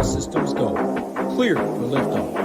all systems go. Clear for liftoff.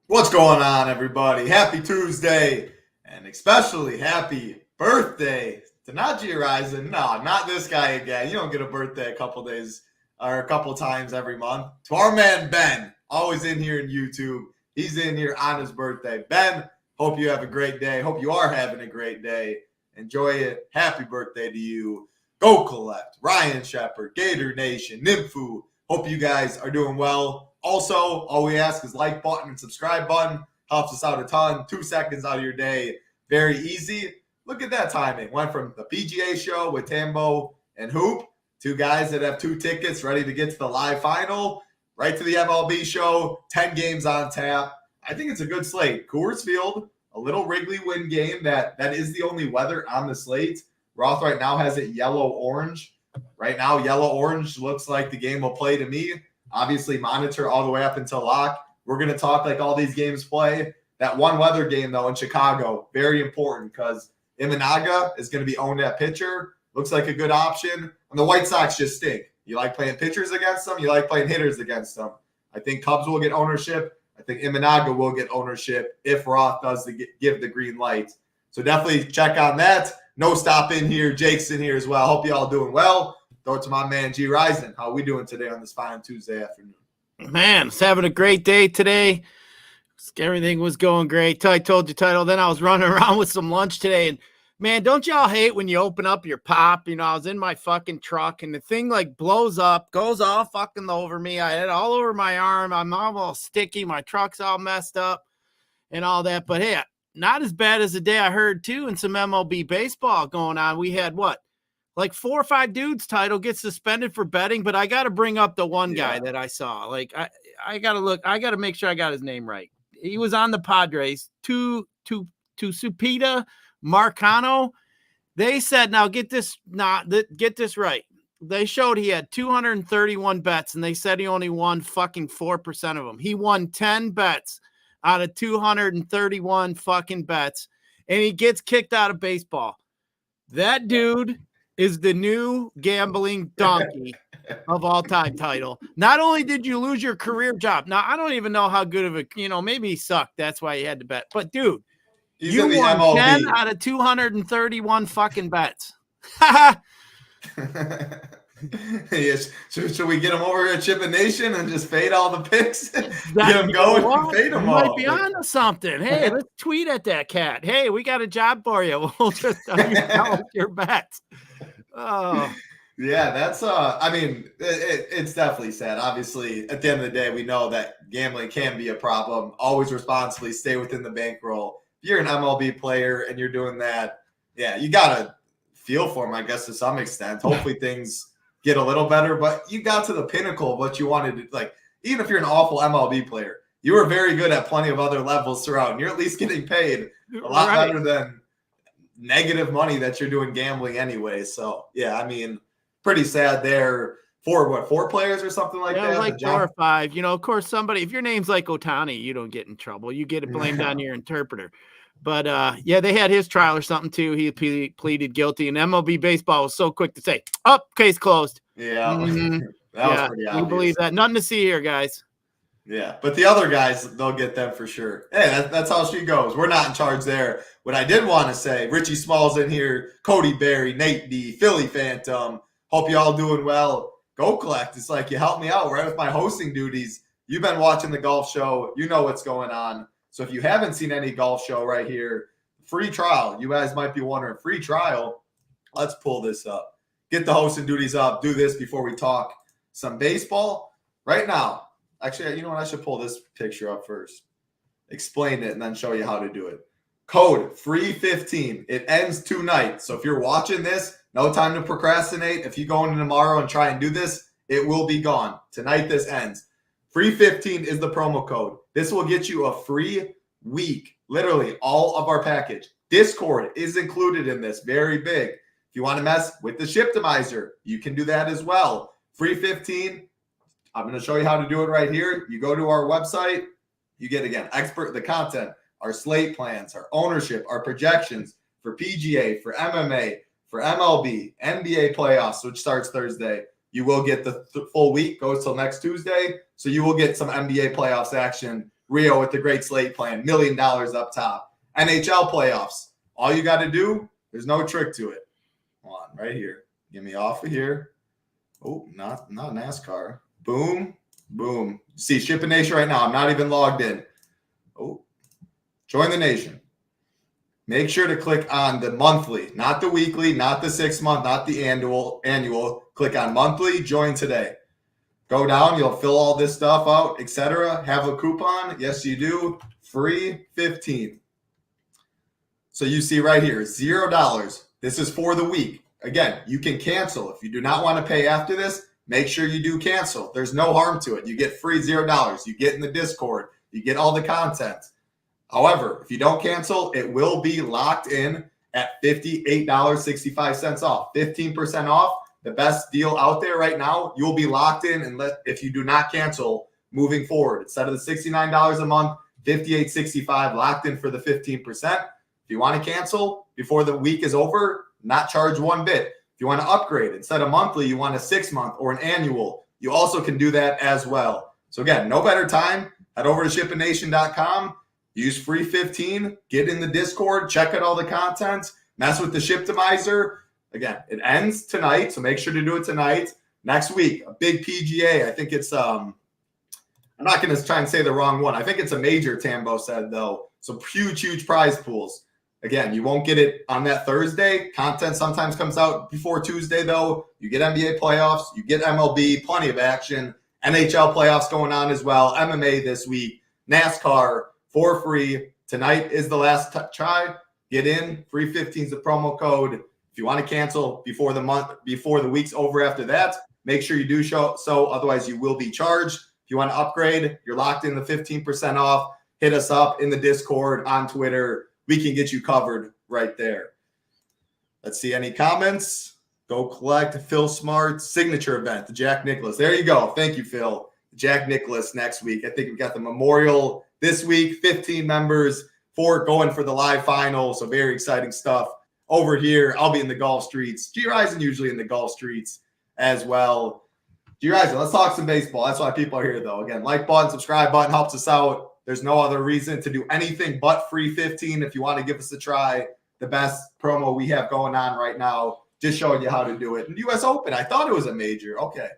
What's going on, everybody? Happy Tuesday, and especially happy birthday to not Gyiraszin. No, not this guy again. You don't get a birthday a couple days or a couple times every month. To our man, Ben, always in here in YouTube. He's in here on his birthday. Ben, hope you have a great day. Hope you are having a great day. Enjoy it. Happy birthday to you. Go Collect, Ryan Shepard, Gator Nation, Nymphu. Hope you guys are doing well. Also, all we ask is like button and subscribe button. Helps us out a ton. 2 seconds out of your day. Very easy. Look at that timing. Went from the PGA show with Tambo and Hoop, 2 guys that have 2 tickets ready to get to the live final, right to the MLB show, 10 games on tap. I think it's a good slate. Coors Field, a little Wrigley wind game. That is the only weather on the slate. Roth right now has it yellow-orange. Right now, yellow-orange looks like the game will play to me. Obviously, monitor all the way up until lock. We're going to talk like all these games play. That one weather game, though, in Chicago, very important because Imanaga is going to be owned at pitcher. Looks like a good option. And the White Sox just stink. You like playing pitchers against them. You like playing hitters against them. I think Cubs will get ownership. I think Imanaga will get ownership if Roth does give the green light. So definitely check on that. No stop in here. Jake's in here as well. Hope you all doing well. Throw it to my man, Gyiraszin. How are we doing today on this fine Tuesday afternoon? Man, it's having a great day today. Everything was going great. I told you, Title. Then I was running around with some lunch today. And, man, don't y'all hate when you open up your pop? You know, I was in my fucking truck, and the thing, like, blows up, goes all fucking over me. I had it all over my arm. I'm all sticky. My truck's all messed up and all that. But, hey, not as bad as the day I heard, too, in some MLB baseball going on. We had, what? Like 4 or 5 dudes, Title gets suspended for betting, but I got to bring up the one guy that I saw. Like I got to look, I got to make sure I got his name right. He was on the Padres, Supita Marcano. They said, now get this right. They showed he had 231 bets, and they said he only won fucking 4% of them. He won 10 bets out of 231 fucking bets, and he gets kicked out of baseball. That dude is the new gambling donkey of all time, Title. Not only did you lose your career job, now I don't even know how good of a, maybe he sucked. That's why he had to bet. But dude, you won MLB. 10 out of 231 fucking bets. Yes. Should we get him over here at Chip Nation and just fade all the picks? Get him going and fade them all. Might be on to something. Hey, let's tweet at that cat. Hey, we got a job for you. We'll just your bets. Oh. Yeah, that's I mean, it's definitely sad. Obviously, at the end of the day, we know that gambling can be a problem. Always responsibly stay within the bankroll. If you're an MLB player and you're doing that, yeah, you gotta feel for him, I guess, to some extent. Hopefully things get a little better, but you got to the pinnacle of what you wanted to, like, even if you're an awful MLB player, you were very good at plenty of other levels throughout, and you're at least getting paid a lot better than negative money that you're doing gambling anyway. So, yeah, I mean, pretty sad there for 4 players or something like that? Like 4 or 5. Of course, somebody, if your name's like Ohtani, you don't get in trouble. You get it blamed on your interpreter. But, yeah, they had his trial or something, too. He pleaded guilty, and MLB baseball was so quick to say, case closed. Yeah. That was pretty obvious. We believe that. Nothing to see here, guys. Yeah, but the other guys, they'll get them for sure. Hey, that's how she goes. We're not in charge there. What I did want to say, Richie Small's in here, Cody Berry, Nate D, Philly Phantom. Hope you all doing well. Go Collect. It's like you helped me out right with my hosting duties. You've been watching the golf show. You know what's going on. So if you haven't seen any golf show right here, free trial. You guys might be wondering, free trial. Let's pull this up. Get the hosting duties up. Do this before we talk some baseball. Right now, actually, you know what? I should pull this picture up first. Explain it and then show you how to do it. Code FREE15. It ends tonight. So if you're watching this, no time to procrastinate. If you go in tomorrow and try and do this, it will be gone. Tonight this ends. Free 15 is the promo code. This will get you a free week, literally all of our package. Discord is included in this, very big. If you want to mess with the Shiptimizer, you can do that as well. Free 15. I'm going to show you how to do it right here. You go to our website. You get, again, the content, our slate plans, our ownership, our projections for PGA, for MMA, for MLB, NBA playoffs, which starts Thursday. You will get the full week, goes till next Tuesday. So you will get some NBA playoffs action. Rio with the great slate plan, $1 million up top. NHL playoffs. All you got to do, there's no trick to it. Hold on, right here. Get me off of here. Oh, not NASCAR. Boom, boom. See, Shipping Nation right now. I'm not even logged in. Oh, join the nation. Make sure to click on the monthly, not the weekly, not the 6 month, not the annual. Click on monthly, join today. Go down, you'll fill all this stuff out, etc. Have a coupon. Yes, you do. Free 15. So you see right here, $0. This is for the week. Again, you can cancel. If you do not want to pay after this, make sure you do cancel. There's no harm to it. You get free $0. You get in the Discord. You get all the content. However, if you don't cancel, it will be locked in at $58.65 off. 15% off. The best deal out there right now. You'll be locked in if you do not cancel moving forward. Instead of the $69 a month, $58.65 locked in for the 15%. If you want to cancel before the week is over, not charge one bit. If you want to upgrade, instead of monthly, you want a 6 month or an annual, you also can do that as well. So again, no better time. Head over to shippingnation.com, use free 15, get in the Discord, check out all the content, mess with the Shiptimizer. Again, it ends tonight, so make sure to do it tonight. Next week, a big PGA. I think it's I'm not going to try and say the wrong one. I think it's a major, Tambo said, though. So huge prize pools. Again, you won't get it on that Thursday. Content sometimes comes out before Tuesday, though. You get NBA playoffs. You get MLB, plenty of action. NHL playoffs going on as well. MMA this week. NASCAR for free. Tonight is the last try. Get in. Free 15 is the promo code. If you want to cancel before the week's over after that, make sure you do so. Otherwise, you will be charged. If you want to upgrade, you're locked in the 15% off. Hit us up in the Discord, on Twitter. We can get you covered right there. Let's see any comments. Go collect Phil Smart's signature event, the Jack Nicklaus. There you go. Thank you, Phil. Jack Nicklaus next week. I think we've got the Memorial this week. 15 members going for the live final. So very exciting stuff. Over here, I'll be in the golf streets. Gyiraszin usually in the golf streets as well. Gyiraszin, let's talk some baseball. That's why people are here, though. Again, like button, subscribe button helps us out. There's no other reason to do anything but free 15 if you want to give us a try. The best promo we have going on right now. Just showing you how to do it. And U.S. Open, I thought it was a major. Okay.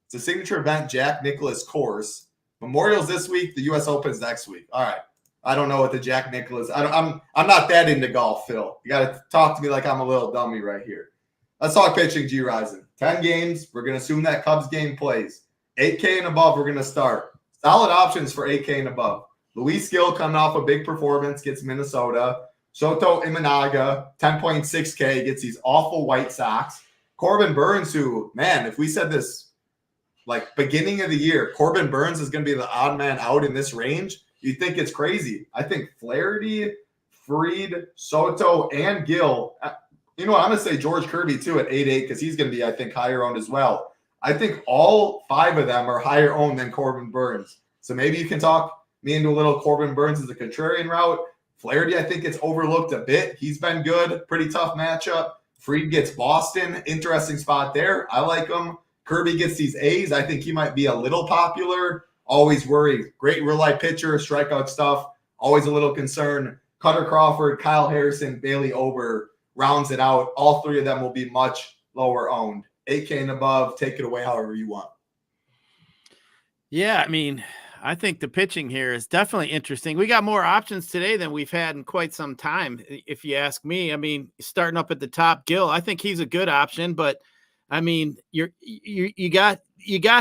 It's a signature event, Jack Nicklaus course. Memorial's this week. The U.S. Open's next week. All right. I don't know what the Jack Nicklaus. I'm not that into golf, Phil. You got to talk to me like I'm a little dummy right here. Let's talk pitching, Gyiraszin. 10 games. We're going to assume that Cubs game plays. 8K and above, we're going to start. Solid options for 8K and above. Luis Gil coming off a big performance, gets Minnesota. Soto Imanaga, 10.6K, gets these awful White Sox. Corbin Burns, who, man, if we said this like beginning of the year, Corbin Burns is going to be the odd man out in this range, you think it's crazy. I think Flaherty, Fried, Soto, and Gill. You know what? I'm going to say George Kirby, too, at 8.8 because he's going to be, I think, higher owned as well. I think all 5 of them are higher owned than Corbin Burns. So maybe you can talk me into a little Corbin Burns as a contrarian route. Flaherty, I think, gets overlooked a bit. He's been good. Pretty tough matchup. Fried gets Boston. Interesting spot there. I like him. Kirby gets these A's. I think he might be a little popular. Always worried. Great real-life pitcher, strikeout stuff. Always a little concern. Cutter Crawford, Kyle Harrison, Bailey Ober rounds it out. All 3 of them will be much lower owned. 8K and above. Take it away however you want. Yeah, I mean, I think the pitching here is definitely interesting. We got more options today than we've had in quite some time, if you ask me. I mean, starting up at the top, Gill, I think he's a good option, but I mean, you got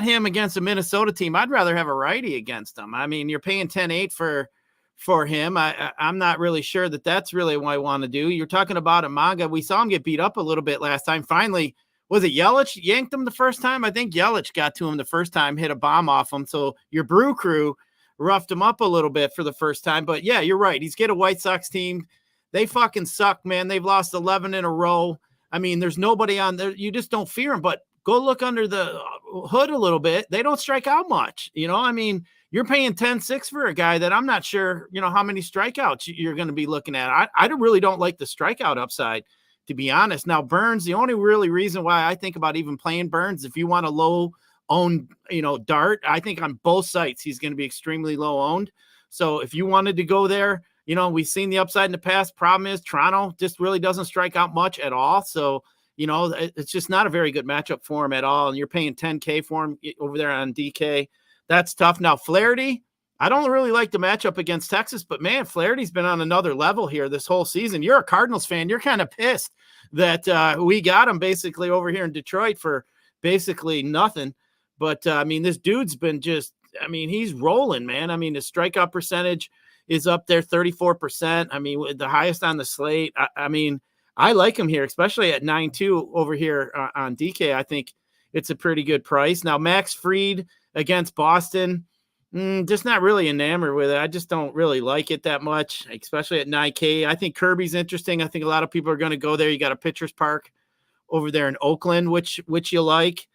him against a Minnesota team. I'd rather have a righty against him. I mean, you're paying 10.8 for him. I'm not really sure that's really what I want to do. You're talking about Amaga. We saw him get beat up a little bit last time. Finally was it Yelich yanked him the first time? I think Yelich got to him the first time, hit a bomb off him. So your Brew Crew roughed him up a little bit for the first time. But yeah, you're right. He's got a White Sox team. They fucking suck, man. They've lost 11 in a row. I mean, there's nobody on there. You just don't fear them. But go look under the hood a little bit. They don't strike out much. I mean, you're paying 10-6 for a guy that I'm not sure, how many strikeouts you're going to be looking at. I really don't like the strikeout upside, to be honest. Now, Burns, the only really reason why I think about even playing Burns, if you want a low owned, dart, I think on both sites, he's going to be extremely low owned. So if you wanted to go there, we've seen the upside in the past. Problem is Toronto just really doesn't strike out much at all. So, it's just not a very good matchup for him at all. And you're paying $10K for him over there on DK. That's tough. Now, Flaherty, I don't really like the matchup against Texas, but man, Flaherty's been on another level here this whole season. You're a Cardinals fan. You're kind of pissed that we got him basically over here in Detroit for basically nothing. But I mean, this dude's been he's rolling, man. I mean, his strikeout percentage is up there 34%. I mean, the highest on the slate. I mean, I like him here, especially at 9.2 over here on DK. I think it's a pretty good price. Now, Max Fried against Boston, just not really enamored with it. I just don't really like it that much, especially at 9K. I think Kirby's interesting. I think a lot of people are going to go there. You got a pitcher's park over there in Oakland, which you like.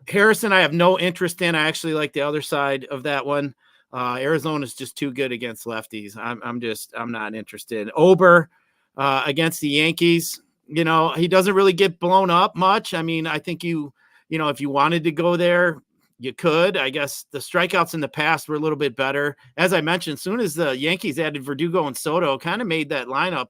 Harrison, I have no interest in. I actually like the other side of that one. Arizona's just too good against lefties. I'm not interested. Ober against the Yankees, he doesn't really get blown up much. I mean, I think if you wanted to go there, you could. I guess the strikeouts in the past were a little bit better. As I mentioned, as soon as the Yankees added Verdugo and Soto, kind of made that lineup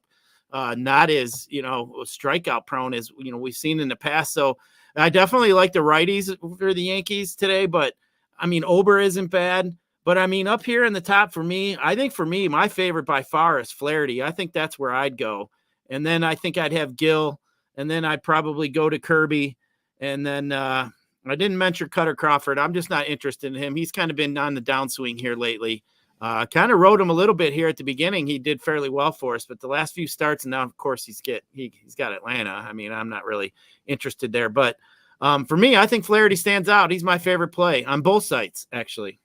not as, strikeout prone as, we've seen in the past. So I definitely like the righties for the Yankees today, but I mean, Ober isn't bad. But I mean, up here in the top for me, my favorite by far is Flaherty. I think that's where I'd go. And then I think I'd have Gill, and then I'd probably go to Kirby. And then I didn't mention Cutter Crawford. I'm just not interested in him. He's kind of been on the downswing here lately. Kind of rode him a little bit here at the beginning. He did fairly well for us, but the last few starts, and now of course he's got Atlanta. I mean, I'm not really interested there. But for me, I think Flaherty stands out. He's my favorite play on both sites, actually.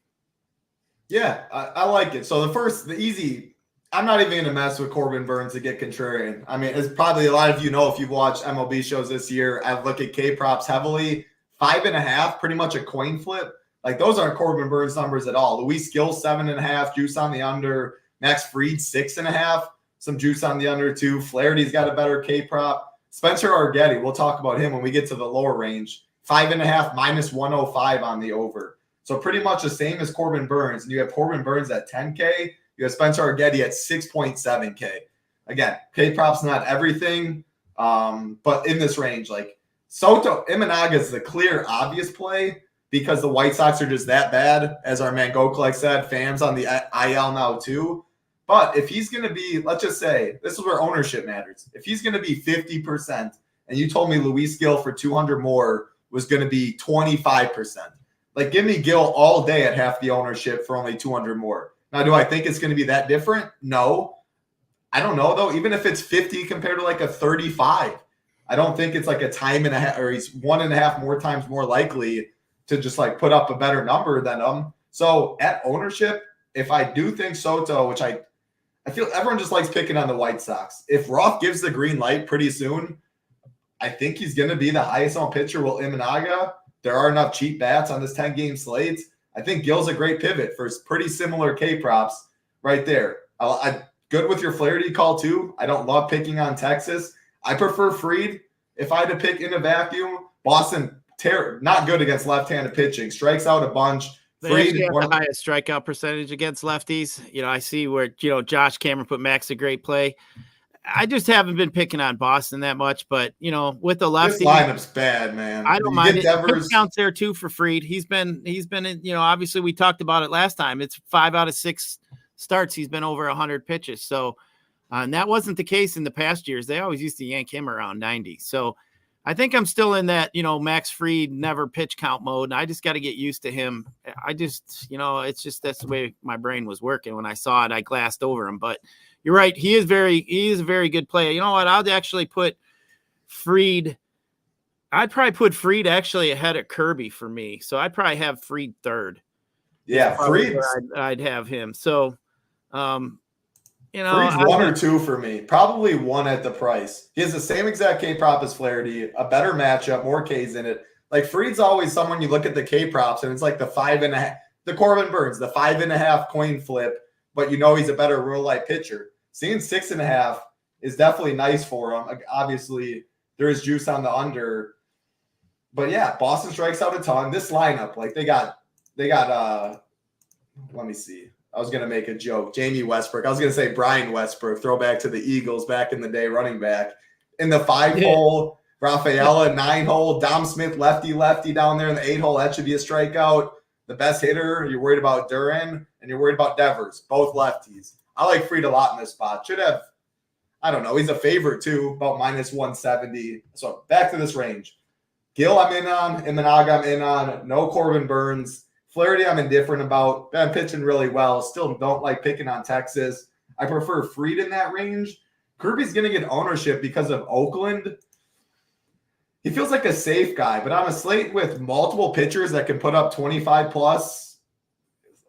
Yeah, I like it. So I'm not even going to mess with Corbin Burns to get contrarian. I mean, as probably a lot of you know, if you've watched MLB shows this year, I look at K props heavily. 5.5, pretty much a coin flip. Like, those aren't Corbin Burns numbers at all. Luis Gill, 7.5, juice on the under. Max Fried, 6.5, some juice on the under too. Flaherty's got a better K prop. Spencer Arguetti, we'll talk about him when we get to the lower range. 5.5, minus 105 on the over. So pretty much the same as Corbin Burns. And you have Corbin Burns at 10K. You have Spencer Arguetti at 6.7K. Again, K prop's not everything, but in this range, like Soto, Imanaga is the clear, obvious play because the White Sox are just that bad, as our man Goklek said. Fans on the IL now too. But if he's going to be, let's just say, this is where ownership matters. If he's going to be 50%, and you told me Luis Gill for 200 more was going to be 25%. Like, give me Gill all day at half the ownership for only 200 more. Now, do I think it's going to be that different? No. I don't know, though. Even if it's 50 compared to like a 35, I don't think it's like a time and a half, or he's 1.5 more times more likely to just like put up a better number than him. So at ownership, if I do think Soto, which I feel everyone just likes picking on the White Sox. If Roth gives the green light pretty soon, I think he's going to be the highest owned pitcher. Will Imanaga? There are enough cheap bats on this 10-game slate. I think Gill's a great pivot for pretty similar K props right there. I'm good with your Flaherty call too. I don't love picking on Texas. I prefer Fried. If I had to pick in a vacuum, Boston, not good against left-handed pitching. Strikes out a bunch. They have the highest strikeout percentage against lefties. I see where, Josh Cameron put Max a great play. I just haven't been picking on Boston that much, but with the lefty, this lineup's bad, man. I don't mind it. Pitch counts there too for Fried. He's been in, obviously we talked about it last time. It's 5 out of 6 starts. He's been over 100 pitches. So, and that wasn't the case in the past years. They always used to yank him around 90. So I think I'm still in that, Max Fried never pitch count mode. And I just got to get used to him. I just, it's just, that's the way my brain was working. When I saw it, I glassed over him, but you're right. He is a very good player. You know what? I'll actually put Fried I'd probably put Fried actually ahead of Kirby for me. So I'd probably have Fried third. Yeah, Fried. I'd have him. So, Fried's one or two for me. Probably one at the price. He has the same exact K prop as Flaherty, a better matchup, more Ks in it. Like Fried's always someone you look at the K props and it's like the 5.5, the Corbin Burns, the 5.5 coin flip, but he's a better real life pitcher. Seeing 6.5 is definitely nice for him. Like, obviously, there is juice on the under. But yeah, Boston strikes out a ton. This lineup, like they got let me see. I was going to make a joke. Jamie Westbrook. I was going to say Brian Westbrook, throwback to the Eagles back in the day, running back. In the 5-hole, Rafaela, 9-hole, Dom Smith, lefty down there in the 8-hole. That should be a strikeout. The best hitter, you're worried about Duran, and you're worried about Devers, both lefties. I like Fried a lot in this spot. Should have, I don't know, he's a favorite too, about -170. So back to this range. Gill, I'm in on. Imanaga, I'm in on. No Corbin Burns. Flaherty, I'm indifferent about. Been pitching really well. Still don't like picking on Texas. I prefer Fried in that range. Kirby's going to get ownership because of Oakland. He feels like a safe guy, but on a slate with multiple pitchers that can put up 25 plus,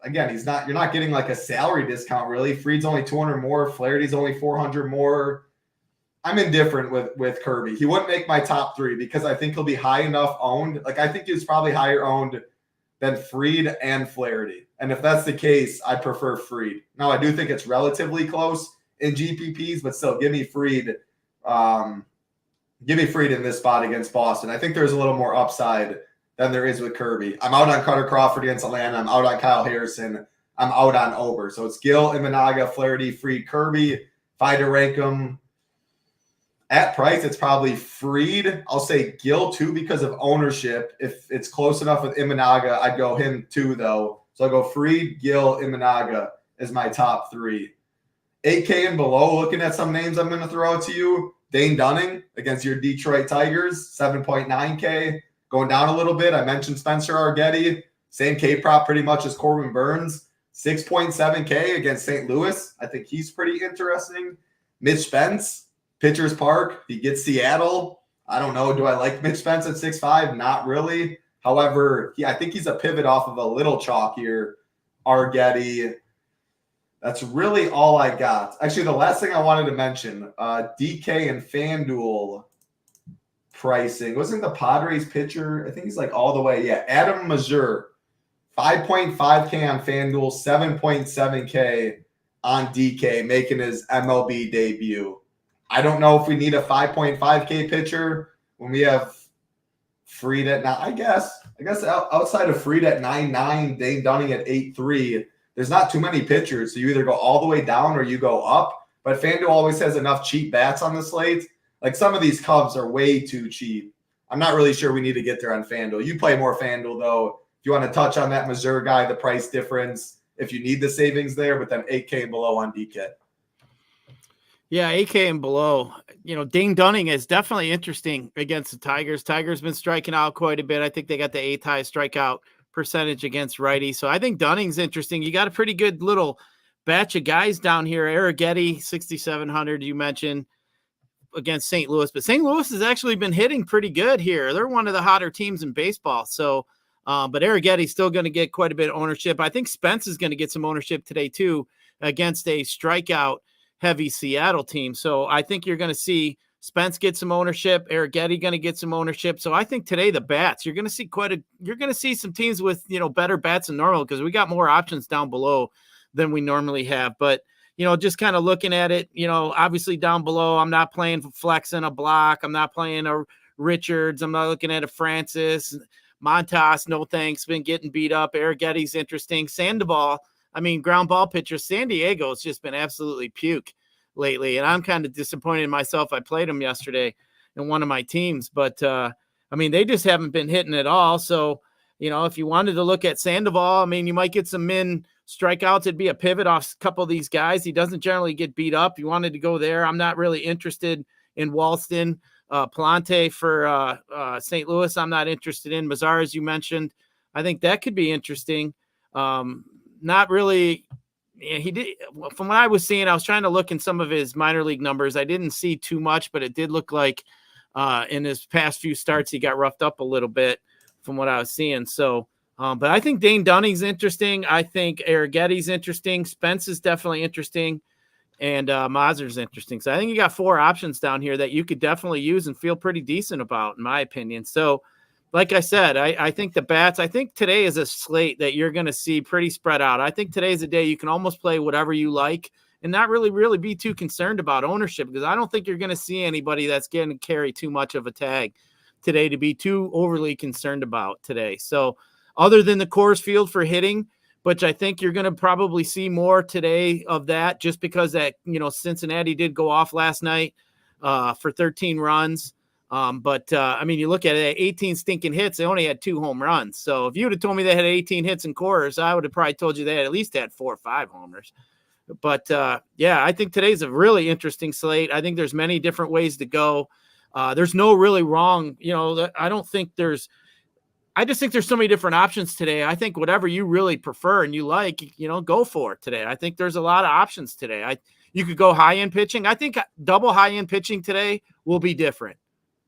again, you're not getting like a salary discount really. Fried's only 200 more. Flaherty's only 400 more. I'm indifferent with Kirby. He wouldn't make my top three because I think he'll be high enough owned. Like I think he's probably higher owned than Fried and Flaherty. And if that's the case, I prefer Fried. Now I do think it's relatively close in GPPs, but still give me Fried. Give me Fried in this spot against Boston. I think there's a little more upside than there is with Kirby. I'm out on Carter Crawford against Atlanta. I'm out on Kyle Harrison. I'm out on Ober. So it's Gill, Imanaga, Flaherty, Fried, Kirby. If I had to rank them at price, it's probably Fried. I'll say Gill too because of ownership. If it's close enough with Imanaga, I'd go him too though. So I'll go Fried, Gill, Imanaga as my top three. 8K and below, looking at some names I'm going to throw out to you. Dane Dunning against your Detroit Tigers, 7.9K. Going down a little bit. I mentioned Spencer Argetti. Same K prop pretty much as Corbin Burns. 6.7K against St. Louis. I think he's pretty interesting. Mitch Spence, Pitchers Park. He gets Seattle. I don't know. Do I like Mitch Spence at 6'5"? Not really. However, I think he's a pivot off of a little chalk here. Argetti. That's really all I got. Actually, the last thing I wanted to mention, DK and FanDuel pricing. Wasn't the Padres pitcher? I think he's like all the way. Yeah, Adam Mazur, 5.5K on FanDuel, 7.7K on DK, making his MLB debut. I don't know if we need a 5.5K pitcher when we have Fried at 9. I guess outside of Fried at 9.9, Dane Dunning at 8.3. There's not too many pitchers, so you either go all the way down or you go up. But FanDuel always has enough cheap bats on the slate. Like some of these Cubs are way too cheap. I'm not really sure we need to get there on FanDuel. You play more FanDuel, though. If you want to touch on that Missouri guy, the price difference, if you need the savings there, but then 8K and below on DK. Yeah, 8K and below. Dane Dunning is definitely interesting against the Tigers. Tigers been striking out quite a bit. I think they got the 8th highest strikeout percentage against righty. So I think Dunning's interesting. You got a pretty good little batch of guys down here. Arrighetti, 6,700, you mentioned, against St. Louis. But St. Louis has actually been hitting pretty good here. They're one of the hotter teams in baseball. So, but Arrighetti's still going to get quite a bit of ownership. I think Spence is going to get some ownership today, too, against a strikeout-heavy Seattle team. So I think you're going to see Spence get some ownership. Arrighetti going to get some ownership. So I think today the bats, you're going to see some teams with, better bats than normal because we got more options down below than we normally have. But, just kind of looking at it, obviously down below, I'm not playing flex in a block. I'm not playing a Richards. I'm not looking at a Francis. Montas, no thanks, been getting beat up. Arrighetti's interesting. Sandoval, ground ball pitcher. San Diego's just been absolutely puke lately, and I'm kind of disappointed in myself. I played them yesterday in one of my teams, but they just haven't been hitting at all. So, if you wanted to look at Sandoval, you might get some min strikeouts. It'd be a pivot off a couple of these guys. He doesn't generally get beat up. You wanted to go there. I'm not really interested in Walston. Palante for St. Louis, I'm not interested in. Mazar, as you mentioned, I think that could be interesting. Not really. Yeah, he did. From what I was seeing, I was trying to look in some of his minor league numbers. I didn't see too much, but it did look like In his past few starts, he got roughed up a little bit from what I was seeing. So, but I think Dane Dunning's interesting. I think Arrigetti's interesting. Spence is definitely interesting. And Mazer's interesting. So I think you got 4 options down here that you could definitely use and feel pretty decent about, in my opinion. So, like I said, I think the bats, I think today is a slate that you're going to see pretty spread out. I think today's a day you can almost play whatever you like and not really be too concerned about ownership, because I don't think you're going to see anybody that's going to carry too much of a tag today to be too overly concerned about today. So other than the Coors Field for hitting, which I think you're going to probably see more today of that, just because that, Cincinnati did go off last night for 13 runs. I mean, you look at it, 18 stinking hits, they only had 2 home runs. So if you would have told me they had 18 hits in Coors, I would have probably told you they had at least had 4 or 5 homers. But I think today's a really interesting slate. I think there's many different ways to go. There's no really wrong, I just think there's so many different options today. I think whatever you really prefer and you like, go for it today. I think there's a lot of options today. You could go high-end pitching. I think double high-end pitching today will be different.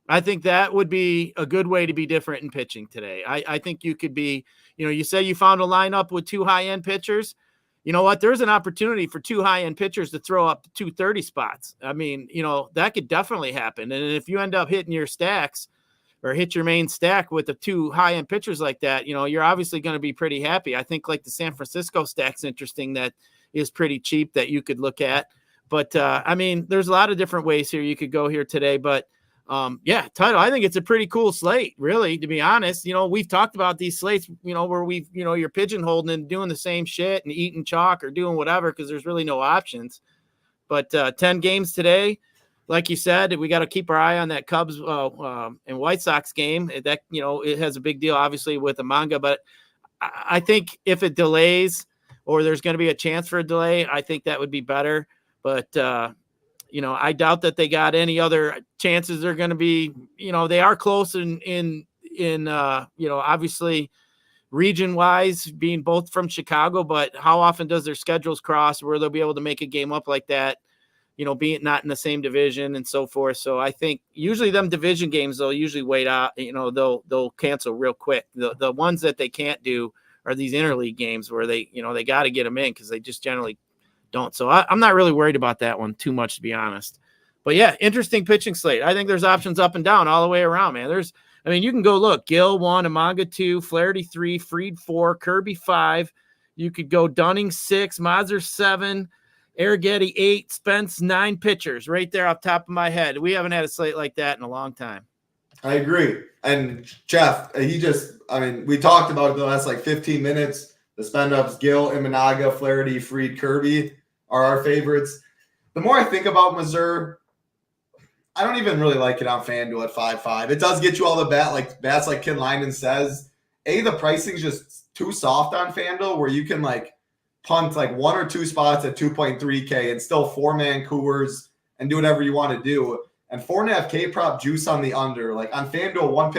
I think that would be a good way to be different in pitching today. I think you could be, you say you found a lineup with 2 high-end pitchers. You know what? There's an opportunity for 2 high-end pitchers to throw up 230 spots. I mean, that could definitely happen. And if you end up hitting your stacks or hit your main stack with the 2 high-end pitchers like that, you're obviously going to be pretty happy. I think like the San Francisco stack's interesting, that is pretty cheap that you could look at. But, I mean, there's a lot of different ways here you could go here today. But, title, I think it's a pretty cool slate, really, to be honest. We've talked about these slates, where you're pigeonholing and doing the same shit and eating chalk or doing whatever because there's really no options. But 10 games today, like you said, we got to keep our eye on that Cubs and White Sox game. That, it has a big deal, obviously, with the manga. But I think if it delays or there's going to be a chance for a delay, I think that would be better. But, I doubt that they got any other chances. They're going to be, they are close in obviously region-wise, being both from Chicago. But how often does their schedules cross where they'll be able to make a game up like that? Being not in the same division and so forth. So I think usually them division games, they'll usually wait out, they'll cancel real quick. The ones that they can't do are these interleague games where they got to get them in because they just generally don't. So I'm not really worried about that one too much, to be honest. But yeah, interesting pitching slate. I think there's options up and down all the way around, man. You can go look, Gill 1, Amanga 2, Flaherty 3, Fried 4, Kirby 5. You could go Dunning 6, Mazur 7, Arrigetti 8, Spence 9 pitchers right there off the top of my head. We haven't had a slate like that in a long time. I agree. And Jeff, we talked about it the last 15 minutes. The spend-ups, Gill, Imanaga, Flaherty, Fried, Kirby are our favorites. The more I think about Mazur, I don't even really like it on FanDuel at 5.5. It does get you all the bats like Ken Lyman says. The pricing's just too soft on FanDuel where you can punt 1 or 2 spots at 2.3K and still 4-man Coors and do whatever you want to do. And 4.5K prop juice on the under. On FanDuel, one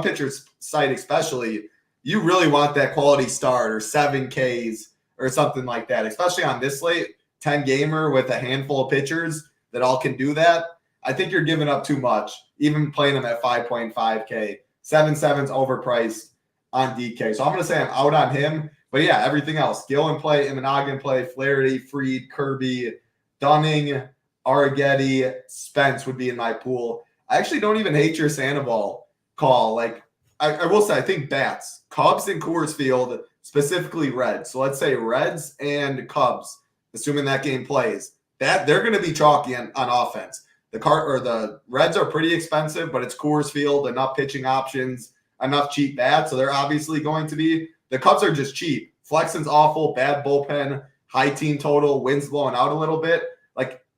pitcher's site especially, you really want that quality start or 7Ks or something like that, especially on this slate, 10 gamer with a handful of pitchers that all can do that. I think you're giving up too much, even playing them at 5.5K. 7.7's overpriced on DK. So I'm going to say I'm out on him. But yeah, everything else, Gill in play, Imanaga in play, Flaherty, Fried, Kirby, Dunning, Arrigetti, Spence would be in my pool. I actually don't even hate your Sandoval call. I will say, I think bats, Cubs and Coors Field, specifically Reds. So let's say Reds and Cubs, assuming that game plays, that they're going to be chalky on offense. The Reds are pretty expensive, but it's Coors Field, enough pitching options, enough cheap bats. So they're obviously going to be. The Cubs are just cheap. Flexen's awful, bad bullpen, high team total, wins blowing out a little bit.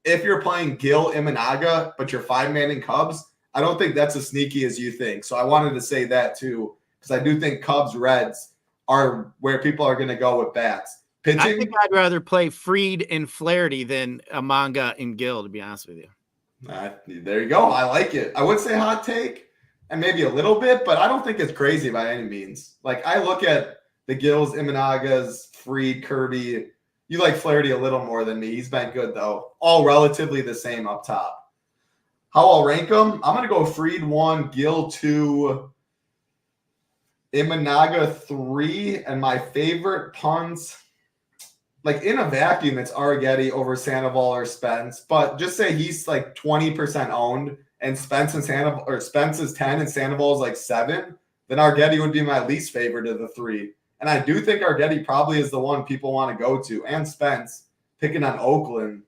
If you're playing Gill, Imanaga, but you're 5-man in Cubs, I don't think that's as sneaky as you think. So I wanted to say that too, because I do think Cubs, Reds are where people are going to go with bats. Pitching, I think I'd rather play Fried and Flaherty than Amanga and Gill, to be honest with you. There you go. I like it. I would say hot take and maybe a little bit, but I don't think it's crazy by any means. I look at the Gills, Imanagas, Fried, Kirby. You like Flaherty a little more than me. He's been good, though. All relatively the same up top. How I'll rank them? I'm going to go Fried 1, Gill 2, Imanaga 3, and my favorite punts, like in a vacuum, it's Arrighetti over Sandoval or Spence, but just say he's like 20% owned and Spence is 10 and Sandoval is like 7, then Arrighetti would be my least favorite of the 3. And I do think Arrighetti probably is the one people want to go to, and Spence picking on Oakland.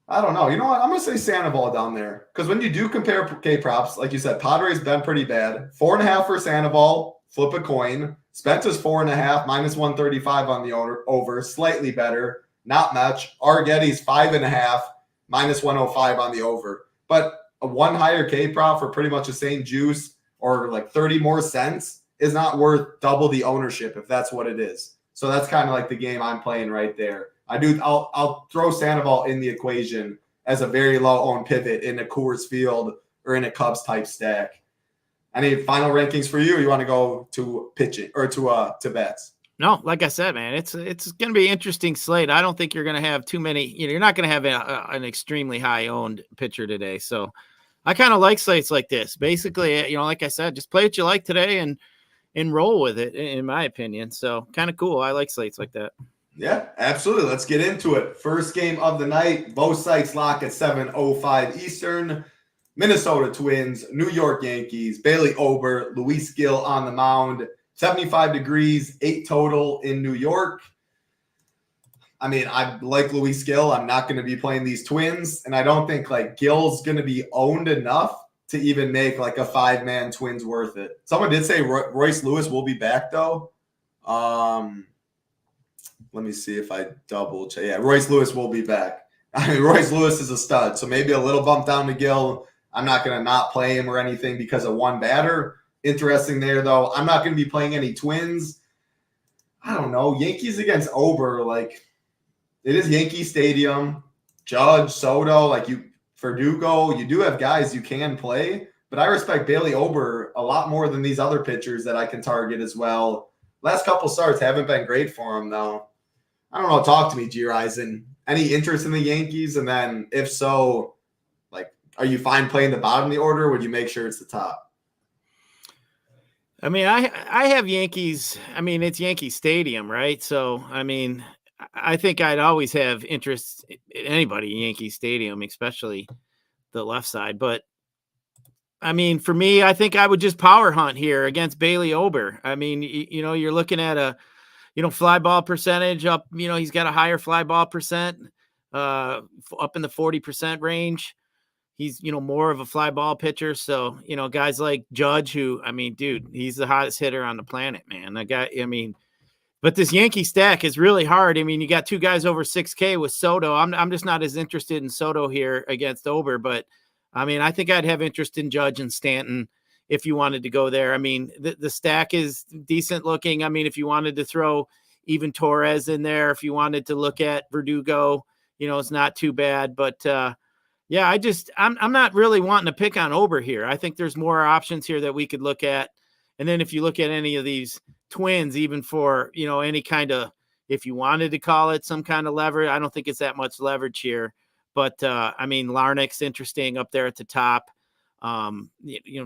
I don't know. You know what? I'm going to say Sandoval down there. Because when you do compare K-props, like you said, Padres been pretty bad. 4.5 for Sandoval, flip a coin. Spence is 4.5, minus 135 on the over, slightly better, not much. Arrighetti's 5.5, minus 105 on the over. But a one higher K-prop for pretty much the same juice or like 30 more cents is not worth double the ownership if that's what it is. So that's kind of like the game I'm playing right there. I'll throw Sandoval in the equation as a very low-owned pivot in a Coors Field or in a Cubs type stack. Any final rankings for you? Or you want to go to pitching or to bets? No, like I said, man, it's going to be an interesting slate. I don't think you're going to have too many. You're not going to have an extremely high-owned pitcher today. So I kind of like slates like this. Basically, like I said, just play what you like today and roll with it, in my opinion. So kind of cool. I like slates like that. Yeah, absolutely. Let's get into it. First game of the night. Both sites lock at 7:05 Eastern. Minnesota Twins, New York Yankees, Bailey Ober, Luis Gil on the mound. 75 degrees, 8 total in New York. I mean, I like Luis Gil. I'm not going to be playing these Twins, and I don't think like Gil's going to be owned enough to even make like a 5-man Twins worth it. Someone did say Royce Lewis will be back though. Let me see if I double check. Yeah, Royce Lewis will be back. I mean, Royce Lewis is a stud, so maybe a little bump down to Gil. I'm not going to not play him or anything because of one batter. Interesting there, though. I'm not going to be playing any Twins. I don't know. Yankees against Ober, like, it is Yankee Stadium. Judge, Soto, Verdugo, you do have guys you can play, but I respect Bailey Ober a lot more than these other pitchers that I can target as well. Last couple starts haven't been great for him, though. I don't know. Talk to me, Gyiraszin. Any interest in the Yankees? And then if so, are you fine playing the bottom of the order? Or would you make sure it's the top? I mean, I have Yankees. I mean, it's Yankee Stadium, right? So, I mean, I think I'd always have interest in anybody in Yankee Stadium, especially the left side. But, I mean, for me, I think I would just power hunt here against Bailey Ober. I mean, you're looking at a fly ball percentage up, he's got a higher fly ball percent, up in the 40% range. He's, more of a fly ball pitcher. So, guys like Judge, who, I mean, dude, he's the hottest hitter on the planet, man. But this Yankee stack is really hard. I mean, you got 2 guys over 6K with Soto. I'm just not as interested in Soto here against Ober, but I mean, I think I'd have interest in Judge and Stanton if you wanted to go there. I mean, the stack is decent looking. I mean, if you wanted to throw even Torres in there, if you wanted to look at Verdugo, it's not too bad. But yeah, I'm not really wanting to pick on Ober here. I think there's more options here that we could look at. And then if you look at any of these Twins, even for, any kind of, if you wanted to call it some kind of leverage, I don't think it's that much leverage here. But I mean, Larnach's interesting up there at the top.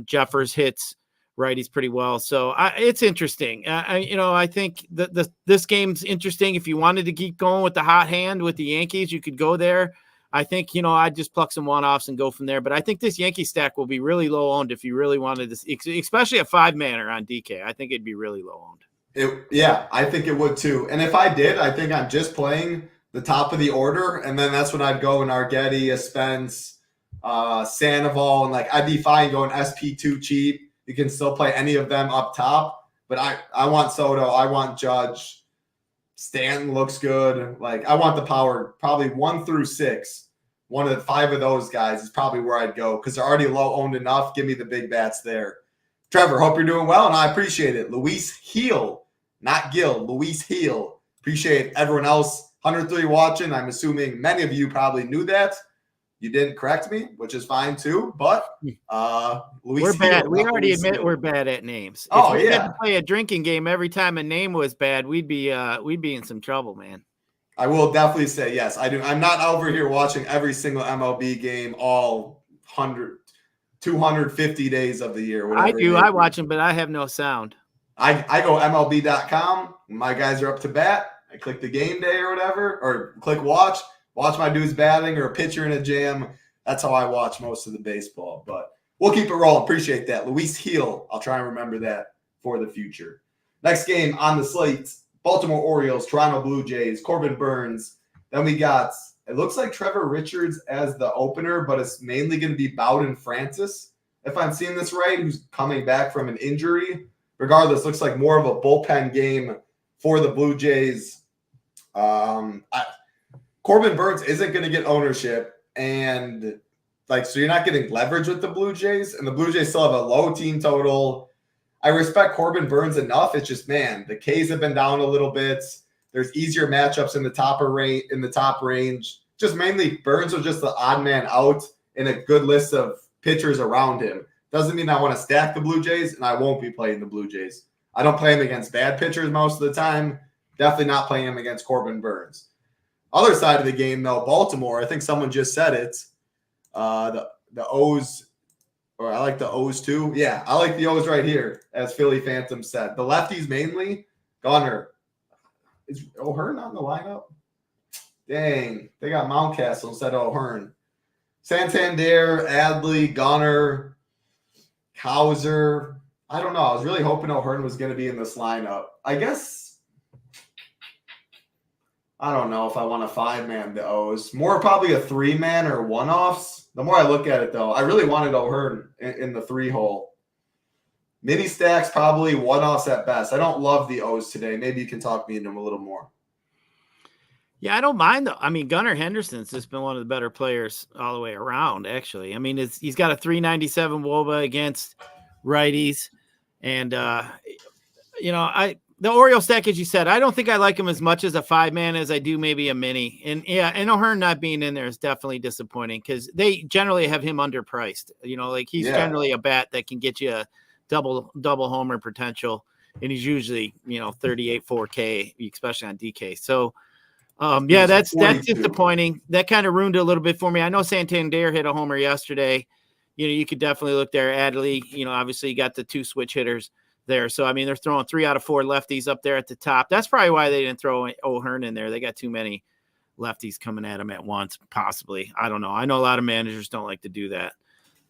Jeffers hits righties pretty well. So it's interesting. I think this game's interesting. If you wanted to keep going with the hot hand with the Yankees, you could go there. I think, I'd just pluck some one-offs and go from there. But I think this Yankee stack will be really low owned if you really wanted to, especially a 5-manner on DK. I think it'd be really low owned. Yeah, I think it would too. And if I did, I think I'm just playing the top of the order, and then that's when I'd go in Arrighetti, Spence, Sandoval, and I'd be fine going SP2 cheap. You can still play any of them up top, but I want Soto, I want Judge, Stanton looks good. I want the power, probably 1 through 6. One of the 5 of those guys is probably where I'd go because they're already low owned enough. Give me the big bats there. Trevor, hope you're doing well, and I appreciate it. Luis Heel, not Gil, Luis Heel. Appreciate everyone else. 103 watching. I'm assuming many of you probably knew that. You didn't correct me, which is fine too. But Luis we're bad. Heel, we already Luis admit Heel. we're bad at names. Oh, if we yeah. had to play a drinking game every time a name was bad, we'd be in some trouble, man. I will definitely say yes. I do. I'm not over here watching every single MLB game all 250 days of the year. I Whatever. do. I watch them, but I have no sound. I go MLB.com. My guys are up to bat. I click the game day or whatever, or click watch my dudes batting or a pitcher in a jam. That's how I watch most of the baseball. But we'll keep it rolling. Appreciate that. Luis Heel. I'll try and remember that for the future. Next game on the slate, Baltimore Orioles, Toronto Blue Jays, Corbin Burns. Then we got, it looks like Trevor Richards as the opener, but it's mainly going to be Bowden Francis, if I'm seeing this right, who's coming back from an injury. Regardless, looks like more of a bullpen game for the Blue Jays. Corbin Burns isn't going to get ownership, and so you're not getting leverage with the Blue Jays, and the Blue Jays still have a low team total. I respect Corbin Burns enough. It's just, man, the Ks have been down a little bit. There's easier matchups in the top range. Just mainly Burns was just the odd man out in a good list of pitchers around him. Doesn't mean I want to stack the Blue Jays, and I won't be playing the Blue Jays. I don't play him against bad pitchers most of the time. Definitely not playing him against Corbin Burns. Other side of the game, though, Baltimore, I think someone just said it. The O's. Or I like the O's too. Yeah, I like the O's right here, as Philly Phantom said. The lefties mainly. Gunnar. Is O'Hearn on the lineup? Dang. They got Mountcastle instead of O'Hearn. Santander, Adley, Gunnar, Hauser. I don't know. I was really hoping O'Hearn was going to be in this lineup. I guess. I don't know if I want a 5-man the O's. More probably a 3-man or one-offs. The more I look at it, though, I really wanted O'Hearn in the 3-hole. Mini stacks, probably one-offs at best. I don't love the O's today. Maybe you can talk me into them a little more. Yeah, I don't mind, though. I mean, Gunnar Henderson's just been one of the better players all the way around, actually. I mean, he's got a 397 WOBA against righties. And, the Orioles stack, as you said, I don't think I like him as much as a 5-man as I do maybe a mini. And and O'Hearn not being in there is definitely disappointing because they generally have him underpriced. He's generally a bat that can get you a double homer potential, and he's usually 38 4K, especially on DK. So that's disappointing. That kind of ruined it a little bit for me. I know Santander hit a homer yesterday. You could definitely look there. Adley, obviously you got the 2 switch hitters there. So, I mean, they're throwing 3 out of 4 lefties up there at the top. That's probably why they didn't throw O'Hearn in there. They got too many lefties coming at them at once, possibly. I don't know. I know a lot of managers don't like to do that.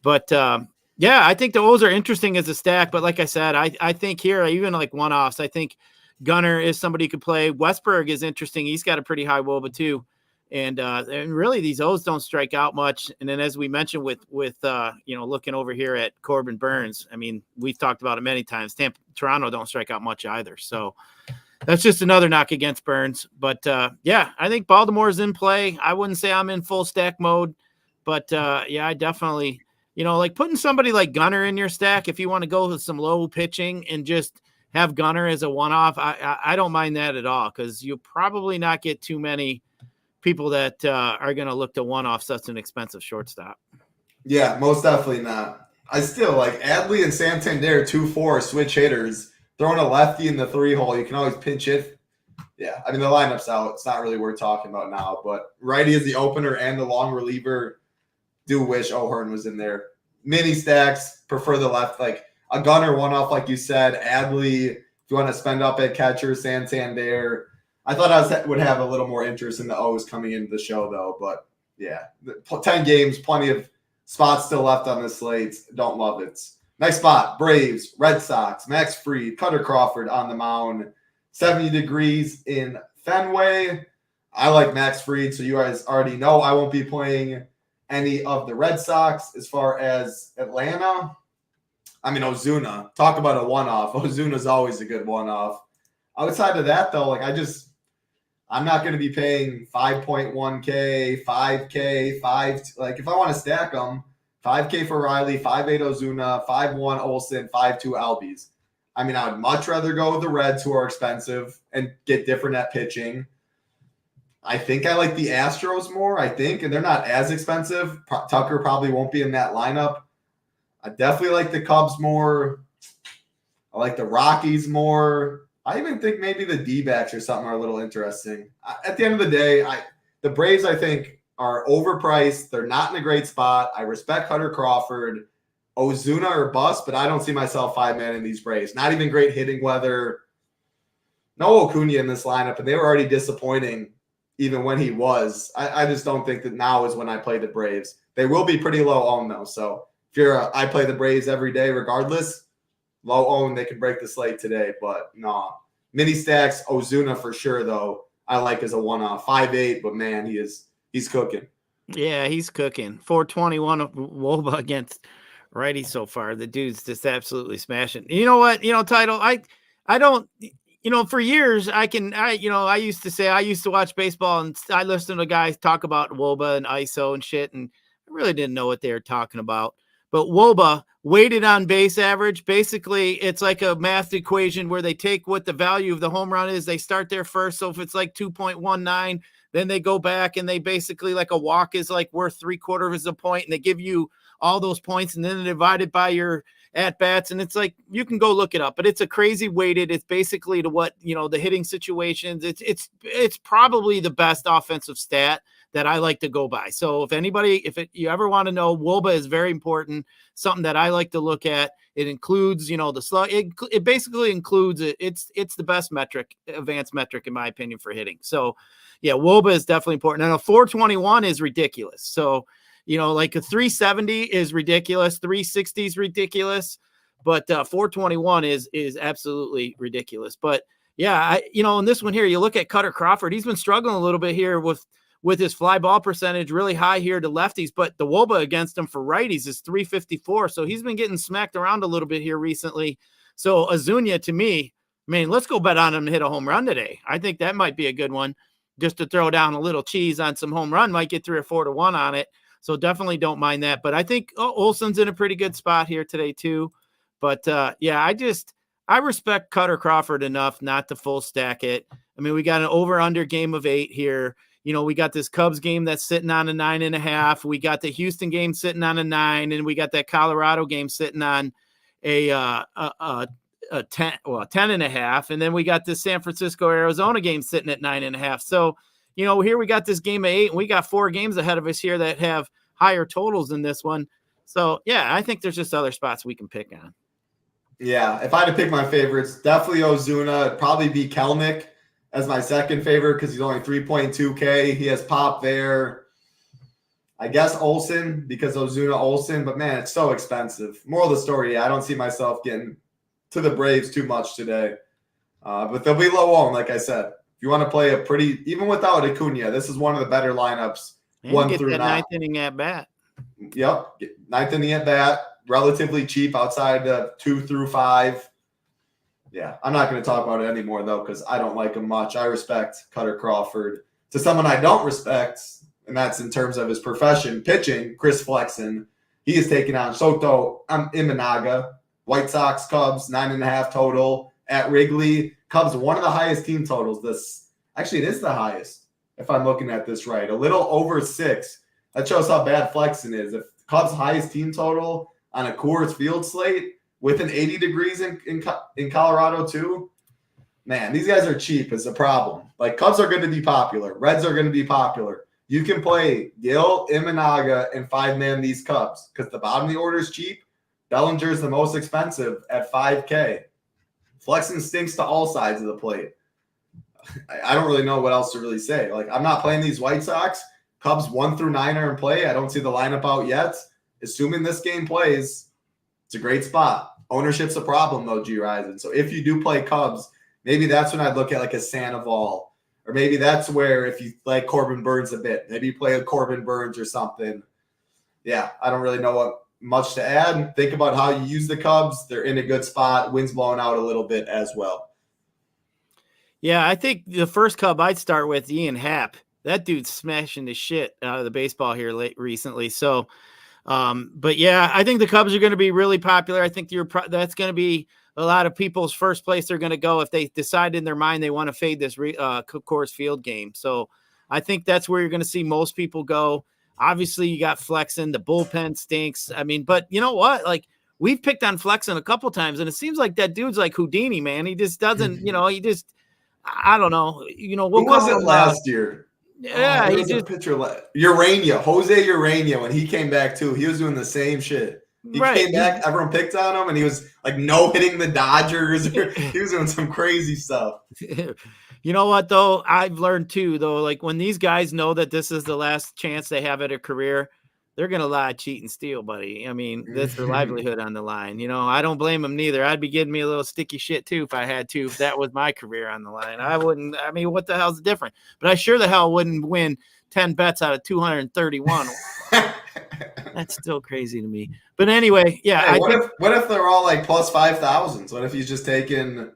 But, I think the O's are interesting as a stack. But like I said, I think here, even like one-offs, I think Gunnar is somebody who could play. Westberg is interesting. He's got a pretty high WOBA too. And really these O's don't strike out much. And then as we mentioned with looking over here at Corbin Burns, I mean, we've talked about it many times. Toronto don't strike out much either. So that's just another knock against Burns. But I think Baltimore's in play. I wouldn't say I'm in full stack mode, but I definitely, putting somebody like Gunnar in your stack, if you want to go with some low pitching and just have Gunnar as a one-off, I don't mind that at all because you'll probably not get too many people that are going to look to one-off such an expensive shortstop. Yeah, most definitely not. I still like Adley and Santander, 2-4 switch hitters. Throwing a lefty in the 3-hole, you can always pinch it. Yeah, I mean, the lineup's out. It's not really worth talking about now. But righty is the opener and the long reliever. Do wish O'Hearn was in there. Mini stacks, prefer the left. Like a Gunnar one-off, like you said. Adley, if you want to spend up at catcher, Santander. I thought I would have a little more interest in the O's coming into the show, though. But, 10 games, plenty of spots still left on the slate. Don't love it. Next spot, Braves, Red Sox, Max Fried, Cutter Crawford on the mound. 70 degrees in Fenway. I like Max Fried, so you guys already know I won't be playing any of the Red Sox. As far as Atlanta, I mean, Ozuna. Talk about a one-off. Ozuna's always a good one-off. Outside of that, though, I'm not going to be paying 5.1K, 5K, if I want to stack them, 5K for Riley, 5.8 Ozuna, 5.1 Olsen, 5.2 Albies. I mean, I would much rather go with the Reds, who are expensive, and get different at pitching. I think I like the Astros more, and they're not as expensive. Tucker probably won't be in that lineup. I definitely like the Cubs more. I like the Rockies more. I even think maybe the D-backs or something are a little interesting. At the end of the day, the Braves, I think, are overpriced. They're not in a great spot. I respect Hunter Crawford. Ozuna or bust, but I don't see myself five-man in these Braves. Not even great hitting weather. No Acuna in this lineup, and they were already disappointing even when he was. I just don't think that now is when I play the Braves. They will be pretty low owned, though. So if I play the Braves every day regardless, low owned, they can break the slate today. But no, mini stacks, Ozuna for sure, though. I like as a one-off. 5'8", but man, he's cooking. Yeah, he's cooking. 421 of Woba against righty so far. The dude's just absolutely smashing. You know what? Title, I don't, for years I used to say I used to watch baseball and I listened to guys talk about Woba and ISO and shit, and I really didn't know what they were talking about. But Woba, weighted on base average, basically it's like a math equation where they take what the value of the home run is. They start there first. So if it's like 2.19, then they go back and they basically, like, a walk is like worth 3/4 of a point, and they give you all those points and then divided by your at bats. And it's like, you can go look it up, but it's a crazy weighted. It's basically to what, the hitting situations. It's probably the best offensive stat that I like to go by. So if you ever want to know, WOBA is very important. Something that I like to look at. It includes, the slug. It basically includes it. It's the best metric, advanced metric in my opinion for hitting. So yeah, WOBA is definitely important. And a 421 is ridiculous. So, like a 370 is ridiculous. 360 is ridiculous, but 421 is absolutely ridiculous. But yeah, in this one here, you look at Cutter Crawford. He's been struggling a little bit here with his fly ball percentage really high here to lefties, but the WOBA against him for righties is 354. So he's been getting smacked around a little bit here recently. So Ozuna, to me, let's go bet on him to hit a home run today. I think that might be a good one, just to throw down a little cheese on some home run. Might get 3 or 4 to 1 on it. So definitely don't mind that. But I think Olson's in a pretty good spot here today too. But yeah, I respect Cutter Crawford enough not to full stack it. We got an over-under game of 8 here. We got this Cubs game that's sitting on a 9.5. We got the Houston game sitting on a 9, and we got that Colorado game sitting on a 10.5. And then we got this San Francisco Arizona game sitting at 9.5. So, here we got this game of 8, and we got 4 games ahead of us here that have higher totals than this one. So yeah, I think there's just other spots we can pick on. Yeah, if I had to pick my favorites, definitely Ozuna. It'd probably be Kelnick as my second favorite because he's only 3.2K. He has pop there. I guess Olsen because Ozuna Olsen, but man, it's so expensive. Moral of the story, yeah, I don't see myself getting to the Braves too much today. But they'll be low owned, like I said. If you want to play even without Acuna, this is one of the better lineups. And 1 get through that 9. ninth inning at bat. Yep, 9th inning at bat, relatively cheap outside of 2 through 5. Yeah, I'm not going to talk about it anymore, though, because I don't like him much. I respect Cutter Crawford. To someone I don't respect, and that's in terms of his profession, pitching, Chris Flexen. He is taking on Soto Imanaga. White Sox, Cubs, 9.5 total at Wrigley. Cubs, one of the highest team totals. Actually, it is the highest, if I'm looking at this right. A little over 6. That shows how bad Flexen is. If Cubs' highest team total on a Coors Field slate with an 80 degrees in Colorado too, man, these guys are cheap is the problem. Like, Cubs are going to be popular. Reds are going to be popular. You can play Gil, Imanaga, and 5-man these Cubs because the bottom of the order is cheap. Bellinger is the most expensive at 5K. Flexen stinks to all sides of the plate. I don't really know what else to really say. Like, I'm not playing these White Sox. Cubs 1 through 9 are in play. I don't see the lineup out yet. Assuming this game plays, it's a great spot. Ownership's a problem, though, Gyiraszin. So if you do play Cubs, maybe that's when I'd look at like a Sandoval. Or maybe that's where if you like Corbin Burns a bit, maybe you play a Corbin Burns or something. Yeah, I don't really know what much to add. Think about how you use the Cubs. They're in a good spot. Wind's blowing out a little bit as well. Yeah, I think the first Cub I'd start with, Ian Happ. That dude's smashing the shit out of the baseball here recently. So, but yeah, I think the Cubs are going to be really popular. I think that's going to be a lot of people's first place they're going to go if they decide in their mind they want to fade this Coors Field game. So I think that's where you're going to see most people go. Obviously, you got Flexen. The bullpen stinks. But you know what? Like, we've picked on Flexen a couple times, and it seems like that dude's like Houdini, man. He just doesn't, I don't know. Who was it last year? Yeah, he just Urania, Jose Urania. When he came back too, he was doing the same shit. He came back, everyone picked on him, and he was like no hitting the Dodgers. He was doing some crazy stuff. You know what though? I've learned too though. Like when these guys know that this is the last chance they have at a career, they're gonna lie, cheat, and steal, buddy. I mean, that's their livelihood on the line. I don't blame them neither. I'd be getting me a little sticky shit too if I had to. If that was my career on the line, I wouldn't. I mean, what the hell's the difference? But I sure the hell wouldn't win 10 bets out of 231. That's still crazy to me. But anyway, yeah. Hey, what if they're all like plus 5,000s? What if he's just taking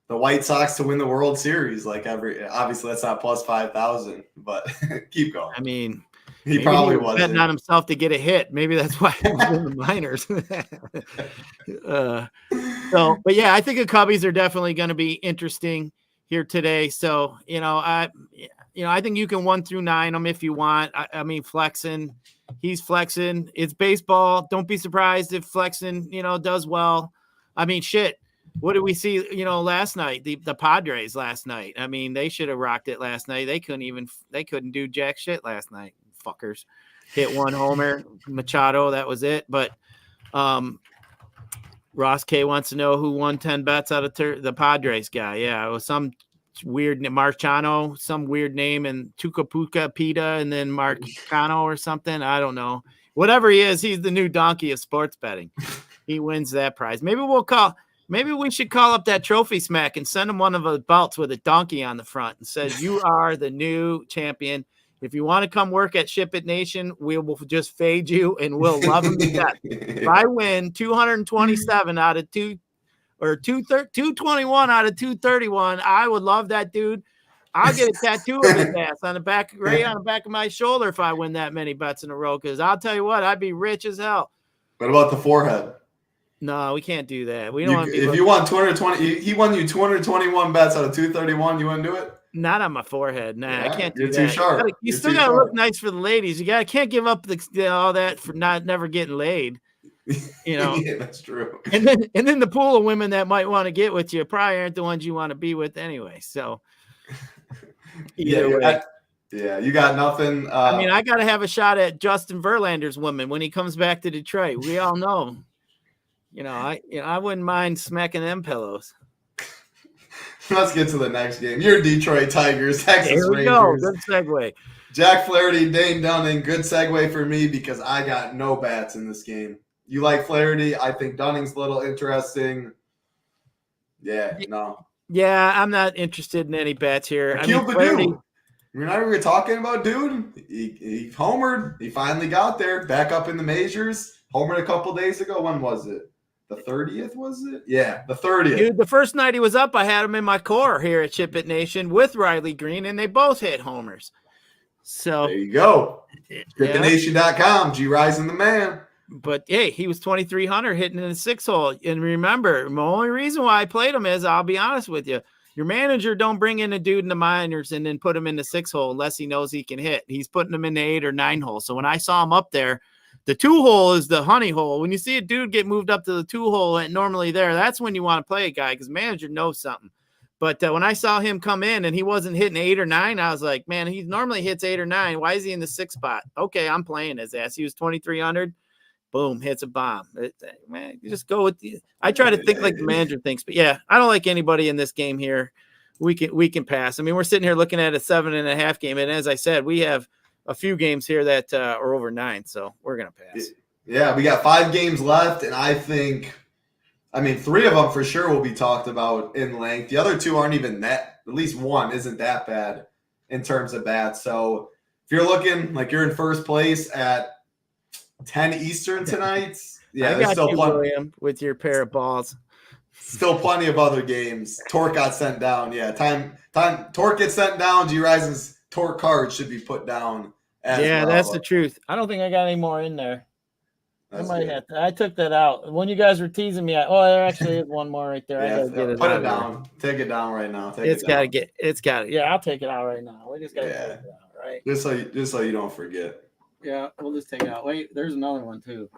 the White Sox to win the World Series? Like obviously that's not plus 5,000, but keep going. I mean. He probably wasn't betting on himself to get a hit. Maybe that's why he was in the minors. But yeah, I think the Cubbies are definitely going to be interesting here today. So, I think you can 1 through 9 them if you want. I mean, Flexen, he's flexing. It's baseball. Don't be surprised if Flexen, does well. I mean, shit. What did we see, last night? The Padres last night. I mean, they should have rocked it last night. They couldn't do jack shit last night. Fuckers hit 1 homer, Machado, that was it. But Ross K wants to know who won 10 bets out of the Padres guy. Yeah, it was some weird Marchano, some weird name, and Tucapuca Pita, and then Marcano or something. I don't know. Whatever he is, he's the new donkey of sports betting. He wins that prize. Maybe we should call up that Trophy Smack and send him one of the belts with a donkey on the front and says, "You are the new champion. If you want to come work at SHIPIT Nation, we will just fade you and we'll love him to death." If I win 227 out of 221 out of 231, I would love that dude. I'll get a tattoo of his ass on the back, right on the back of my shoulder if I win that many bets in a row. Because I'll tell you what, I'd be rich as hell. What about the forehead? No, we can't do that. We don't want to be. If you won 220, he won you 221 bets out of 231. You wouldn't do it? Not on my forehead. Nah, yeah, I can't do you're that. Too sharp. You still got to look nice for the ladies. Can't give up all that for never getting laid. Yeah, that's true. And then the pool of women that might want to get with you probably aren't the ones you want to be with anyway. So you got nothing. I mean, I got to have a shot at Justin Verlander's woman when he comes back to Detroit. We all know. I wouldn't mind smacking them pillows. Let's get to the next game. Your Detroit Tigers, Texas Here we Rangers. go. Good segue. Jack Flaherty, Dane Dunning. Good segue for me because I got no bats in this game. You like Flaherty? I think Dunning's a little interesting. Yeah, no. Yeah, I'm not interested in any bats here. Flaherty, dude. Remember we were talking about, dude? He homered. He finally got there. Back up in the majors. Homered a couple days ago. When was it? The 30th, was it? Yeah, the 30th. Dude, the first night he was up, I had him in my core here at SHIPIT Nation with Riley Green, and they both hit homers. So there you go. ShipItNation.com. Gyiraszin the man. But, hey, he was 2,300 hitting in the 6-hole. And remember, the only reason why I played him is, I'll be honest with you, your manager don't bring in a dude in the minors and then put him in the 6-hole unless he knows he can hit. He's putting him in the 8 or 9 hole. So when I saw him up there, the 2-hole is the honey hole. When you see a dude get moved up to the 2-hole and normally there, that's when you want to play a guy because manager knows something. But when I saw him come in and he wasn't hitting 8 or 9, I was like, man, he normally hits 8 or 9. Why is he in the 6th spot? Okay, I'm playing his ass. He was 2,300. Boom, hits a bomb. Man, you just go with the. I try to think like the manager thinks, but yeah, I don't like anybody in this game here. We can pass. I mean, we're sitting here looking at a 7.5 game, and as I said, we have a few games here that are over 9, so we're gonna pass. Yeah, we got 5 games left, and I think, 3 of them for sure will be talked about in length. The other 2 aren't even that. At least 1 isn't that bad in terms of bats. So if you're looking like you're in first place at 10 Eastern tonight, yeah, I got you, William, with your pair of balls. Still plenty of other games. Torque got sent down. Yeah, time. Torque gets sent down. Gyiraszin's Torque card should be put down. Yeah, that's the truth. I don't think I got any more in there. I might have to. I took that out. When you guys were teasing me, there actually is one more right there. Yeah, I gotta get it put out it down. Take it down right now. It's got it. Yeah, I'll take it out right now. We just got to take it out, right? Just so you don't forget. Yeah, we'll just take it out. Wait, there's another one too.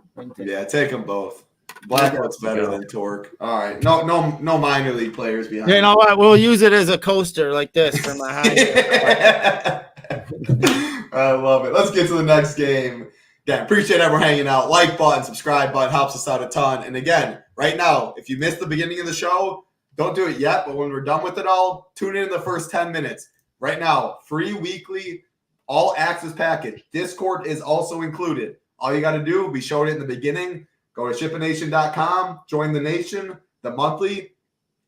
Take them both. Blackwood's better than Torque. All right. No minor league players behind. You know what? We'll use it as a coaster like this for my high. I love it. Let's get to the next game. Again, appreciate everyone hanging out. Like button, subscribe button helps us out a ton. And again, right now, if you missed the beginning of the show, don't do it yet. But when we're done with it all, tune in the first 10 minutes. Right now, free weekly all access package. Discord is also included. All you got to do, we showed it in the beginning. Go to shipitnation.com, join the nation, the monthly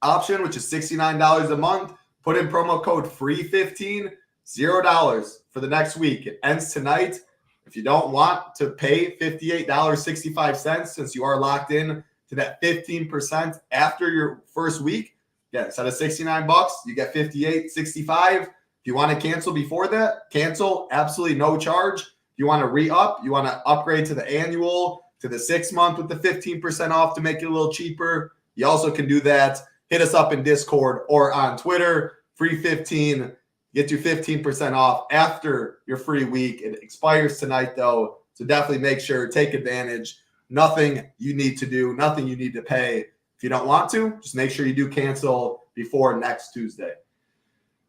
option, which is $69 a month. Put in promo code FREE15, $0 for the next week. It ends tonight. If you don't want to pay $58.65, since you are locked in to that 15% after your first week, yeah, instead of $69, you get $58.65. If you want to cancel before that, cancel, absolutely no charge. If you want to re-up, you want to upgrade to the annual, to the 6 month with the 15% off to make it a little cheaper, you also can do that. Hit us up in Discord or on Twitter, free15. Get you 15% off after your free week. It expires tonight, though, so definitely make sure, take advantage. Nothing you need to do, nothing you need to pay. If you don't want to, just make sure you do cancel before next Tuesday.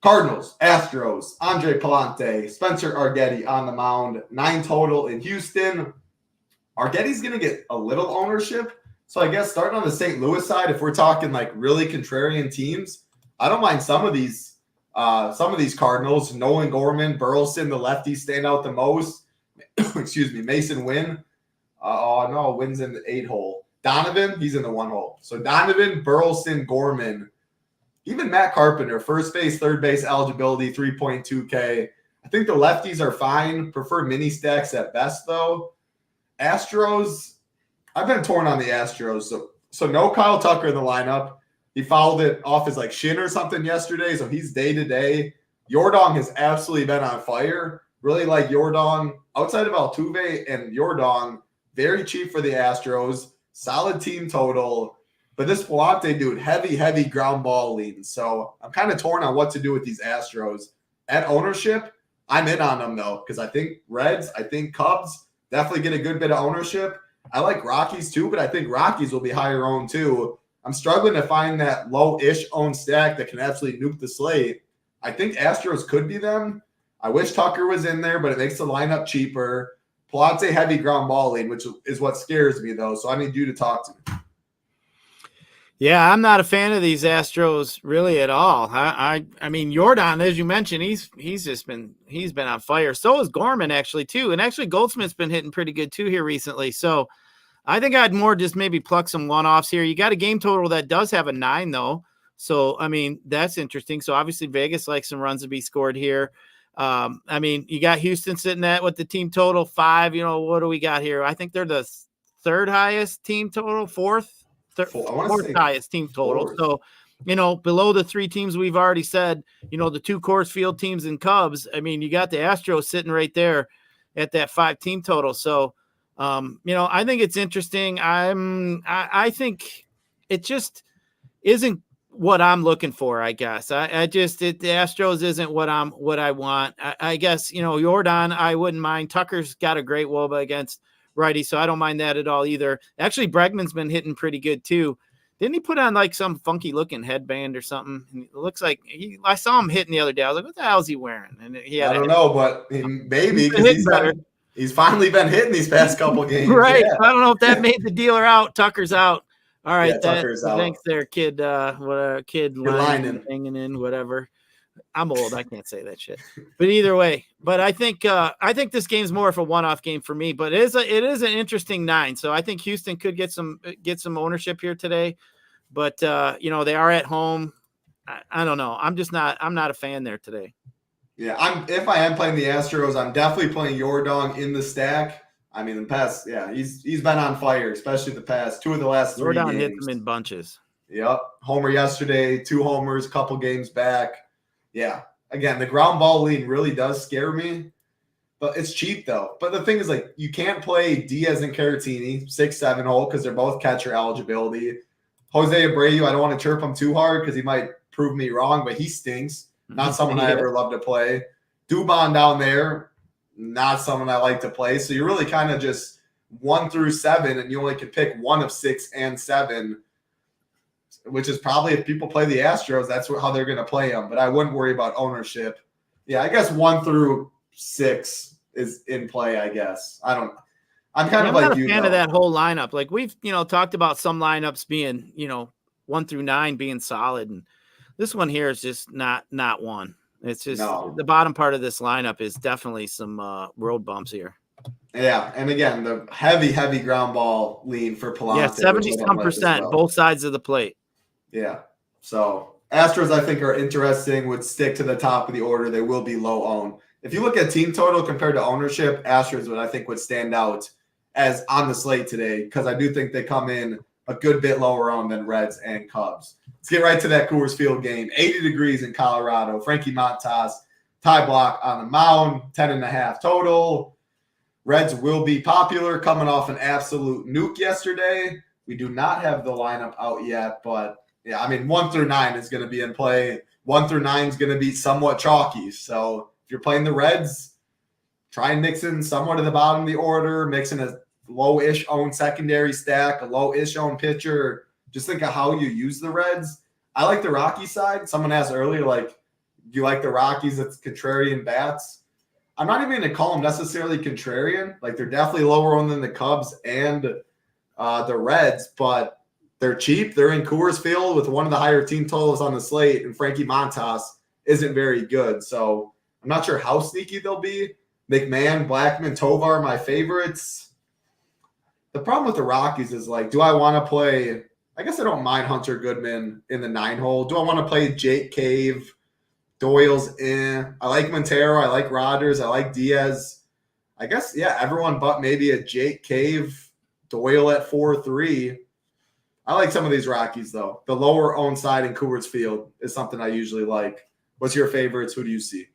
Cardinals, Astros, Andre Palante, Spencer Arguetti on the mound, 9 total in Houston. Arguetti's going to get a little ownership. So I guess starting on the St. Louis side, if we're talking like really contrarian teams, I don't mind some of these Cardinals. Nolan Gorman, Burleson, the lefties stand out the most. Excuse me, Mason Wynn. Wynn's in the 8 hole. Donovan, he's in the 1 hole. So Donovan, Burleson, Gorman, even Matt Carpenter, first base, third base eligibility, 3.2K. I think the lefties are fine. Prefer mini stacks at best, though. Astros, I've been torn on the Astros. So no Kyle Tucker in the lineup. He fouled it off his shin or something yesterday, so he's day-to-day. Yordong has absolutely been on fire. Really like Yordong. Outside of Altuve and Yordong, very cheap for the Astros. Solid team total. But this Palante dude, heavy ground ball lead. So I'm kind of torn on what to do with these Astros. At ownership, I'm in on them, though, because I think Reds, I think Cubs definitely get a good bit of ownership. I like Rockies, too, but I think Rockies will be higher owned, too. I'm struggling to find that low-ish owned stack that can absolutely nuke the slate. I think Astros could be them. I wish Tucker was in there, but it makes the lineup cheaper. Palante heavy ground ball lead, which is what scares me, though. So I need you to talk to me. Yeah, I'm not a fan of these Astros really at all. I mean, Jordan, as you mentioned, he's been on fire. So is Gorman actually too, and actually Goldsmith's been hitting pretty good too here recently. So I think I'd more just maybe pluck some one-offs here. You got a game total that does have a 9 though, so I mean that's interesting. So obviously Vegas likes some runs to be scored here. I mean, you got Houston sitting at with the team total 5. You know, what do we got here? I think they're the 3rd highest team total, 4th highest team total. Fourth. So, you know, below the 3 teams we've already said, you know, the 2 Coors Field teams and Cubs. I mean, you got the Astros sitting right there at that 5 team total. So, you know, I think it's interesting. I think it just isn't what I'm looking for, I guess. The Astros isn't what I want. I guess, you know, Jordan, I wouldn't mind. Tucker's got a great WOBA against righty, so I don't mind that at all either. Actually, Bregman's been hitting pretty good too. Didn't he put on like some funky looking headband or something? And it looks like I saw him hitting the other day. I was like, what the hell is he wearing? And I don't know, but maybe because he's finally been hitting these past couple games. Right. Yeah. I don't know if that made the dealer out. Tucker's out. All right, Tucker's out. Thanks there, kid. Kid lining. Hanging in, whatever. I'm old. I can't say that shit. But either way, but I think this game's more of a one-off game for me. But it is an interesting 9. So I think Houston could get some ownership here today. But you know, they are at home. I don't know. I'm not a fan there today. Yeah, if I am playing the Astros, I'm definitely playing Yordong in the stack. I mean, the past, he's been on fire, especially the past 2 of the last 3 games. Hit them in bunches. Yep. Homer yesterday, 2 homers, a couple games back. Yeah. Again, the ground ball lead really does scare me, but it's cheap though. But the thing is, like, you can't play Diaz and Caratini 6-7 hole because they're both catcher eligibility. Jose Abreu, I don't want to chirp him too hard because he might prove me wrong, but he stinks. Not someone I ever love to play. Dubon down there, not someone I like to play. So you're really kind of just 1 through 7, and you only can pick one of 6 and 7, which is probably, if people play the Astros, that's how they're going to play them. But I wouldn't worry about ownership. Yeah, I guess 1 through 6 is in play, I guess. I'm kind of like not a fan of that whole lineup. Like we've, talked about some lineups being, 1 through 9 being solid. And this one here is just not one. It's just the bottom part of this lineup is definitely some road bumps here. Yeah, and again, the heavy ground ball lean for Palante. Yeah, 70-some%, both sides of the plate. Yeah, so Astros, I think, are interesting, would stick to the top of the order. They will be low owned. If you look at team total compared to ownership, Astros would stand out as on the slate today, because I do think they come in a good bit lower owned than Reds and Cubs. Let's get right to that Coors Field game. 80 degrees in Colorado. Frankie Montas, Ty Block on the mound, 10.5 total. Reds will be popular, coming off an absolute nuke yesterday. We do not have the lineup out yet, but yeah, I mean, 1 through 9 is going to be in play. 1 through 9 is going to be somewhat chalky. So if you're playing the Reds, try and mix in somewhat at the bottom of the order, mix in a low-ish owned secondary stack, a low-ish owned pitcher. Just think of how you use the Reds. I like the Rocky side. Someone asked earlier, do you like the Rockies? It's contrarian bats. I'm not even going to call them necessarily contrarian. They're definitely lower owned than the Cubs and the Reds, but they're cheap. They're in Coors Field with one of the higher team totals on the slate, and Frankie Montas isn't very good. So I'm not sure how sneaky they'll be. McMahon, Blackman, Tovar, my favorites. The problem with the Rockies is, do I want to play – I guess I don't mind Hunter Goodman in the 9 hole. Do I want to play Jake Cave? Doyle's in. I like Montero. I like Rodgers. I like Diaz. I guess, yeah, everyone but maybe a Jake Cave, Doyle at 4-3. I like some of these Rockies, though. The lower owned side in Coors Field is something I usually like. What's your favorites? Who do you see?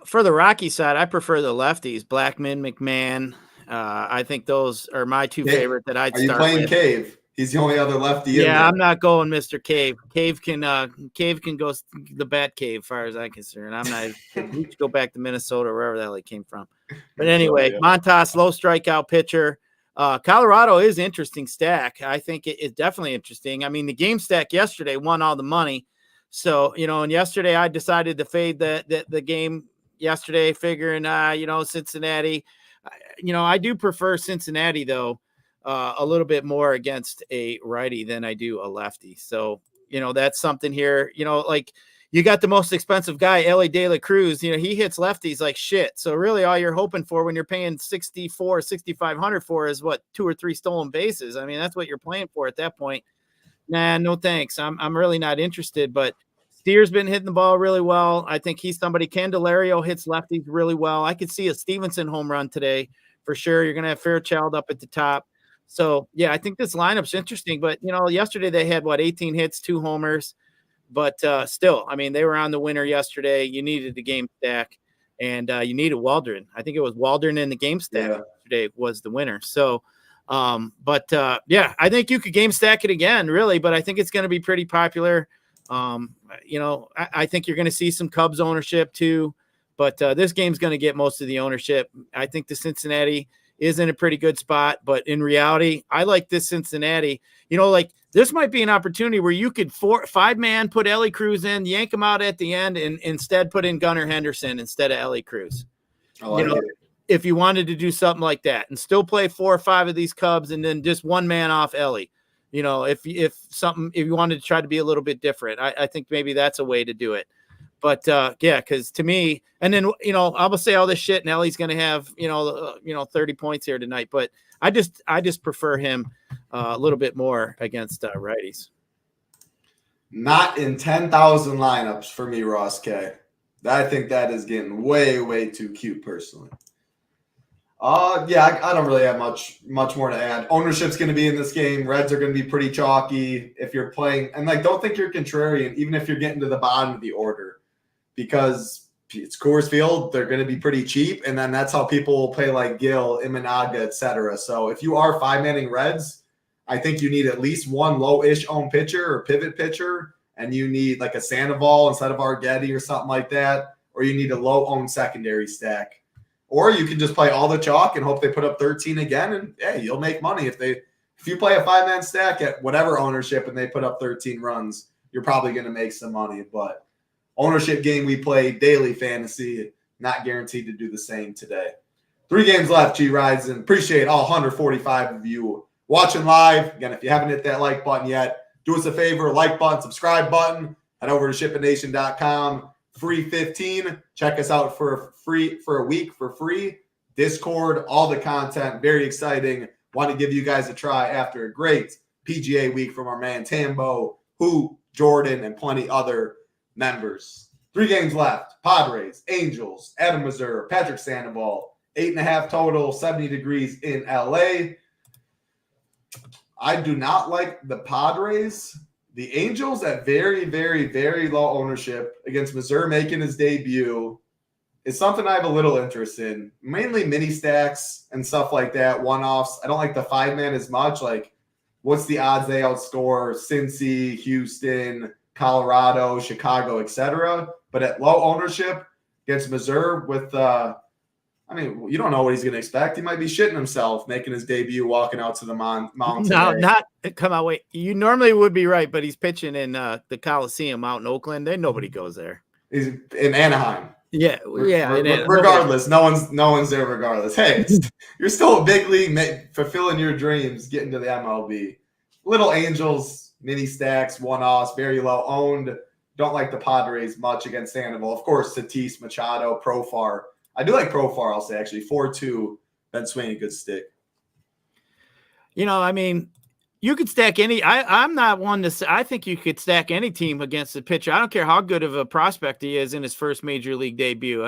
For the Rocky side, I prefer the lefties, Blackman, McMahon. I think those are my two favorite that I'd start with. Are you playing Cave? He's the only other lefty in there. Yeah, I'm not going Mr. Cave. Cave can go the bat cave, as far as I'm concerned. I'm not. He should go back to Minnesota or wherever the hell he came from. But anyway, Montas, low strikeout pitcher. Colorado is interesting stack. I think it is definitely interesting. I mean, the game stack yesterday won all the money. So, and yesterday I decided to fade the game yesterday, figuring, Cincinnati. I do prefer Cincinnati, though. A little bit more against a righty than I do a lefty. So, that's something here, you got the most expensive guy, Ellie De La Cruz, he hits lefties like shit. So really all you're hoping for when you're paying $6,500 for is 2 or 3 stolen bases. I mean, that's what you're playing for at that point. Nah, no thanks. I'm really not interested, but Steer's been hitting the ball really well. I think he's somebody. Candelario hits lefties really well. I could see a Stevenson home run today for sure. You're going to have Fairchild up at the top. So, yeah, I think this lineup's interesting. But, yesterday they had, 18 hits, 2 homers. But still, I mean, they were on the winner yesterday. You needed the game stack, and you needed Waldron. I think it was Waldron in the game stack yesterday was the winner. So, I think you could game stack it again, really. But I think it's going to be pretty popular. I think you're going to see some Cubs ownership too. But this game's going to get most of the ownership. I think the Cincinnati is in a pretty good spot, but in reality, I like this Cincinnati. This might be an opportunity where you could 5-man put Ellie Cruz in, yank him out at the end, and instead put in Gunnar Henderson instead of Ellie Cruz. If you wanted to do something like that and still play 4 or 5 of these Cubs and then just 1 man off Ellie, if you wanted to try to be a little bit different, I think maybe that's a way to do it. But because to me, and then I'm gonna say all this shit, and Ellie's gonna have 30 points here tonight. But I just prefer him a little bit more against righties. Not in 10,000 lineups for me, Ross K. I think that is getting way, way too cute, personally. I don't really have much more to add. Ownership's going to be in this game. Reds are going to be pretty chalky if you're playing, and don't think you're contrarian, even if you're getting to the bottom of the order. Because it's Coors Field, they're going to be pretty cheap, and then that's how people will play like Gil, Imanaga, etc. So if you are 5-manning Reds, I think you need at least 1 low-ish owned pitcher or pivot pitcher, and you need like a Sandoval instead of Argetti or something like that, or you need a low-owned secondary stack. Or you can just play all the chalk and hope they put up 13 again, and hey, you'll make money. If you play a 5-man stack at whatever ownership and they put up 13 runs, you're probably going to make some money. But ownership game we play, daily fantasy, not guaranteed to do the same today. 3 games left, Gyiraszin. Appreciate all 145 of you watching live. Again, if you haven't hit that like button yet, do us a favor, like button, subscribe button. Head over to SHIPITNation.com. Free 15. Check us out for a week for free. Discord, all the content, very exciting. Want to give you guys a try after a great PGA week from our man Tambo, Hoop, Jordan, and plenty other members. 3 games left. Padres, Angels, Adam Missouri, Patrick Sandoval. 8.5 total, 70 degrees in LA. I do not like the Padres. The Angels at very, very, very low ownership against Missouri making his debut is something I have a little interest in. Mainly mini stacks and stuff like that, one-offs. I don't like the 5-man as much. Like, what's the odds they outscore Cincy, Houston, Colorado, Chicago, etc.? But at low ownership against Missouri with you don't know what he's going to expect. He might be shitting himself making his debut, walking out to the mound today. Come on, wait. You normally would be right, but he's pitching in the Coliseum out in Oakland. Then nobody goes there. He's in Anaheim. Yeah. Regardless, no one's there regardless. Hey, you're still a big league, fulfilling your dreams, getting to the MLB. Little Angels, mini stacks, one-offs, very low owned. Don't like the Padres much against Sandoval. Of course, Tatis, Machado, Profar. I do like Profar, I'll say, actually. 4-2, been swinging a good stick. You could stack any. I'm not one to say. I think you could stack any team against the pitcher. I don't care how good of a prospect he is in his first major league debut.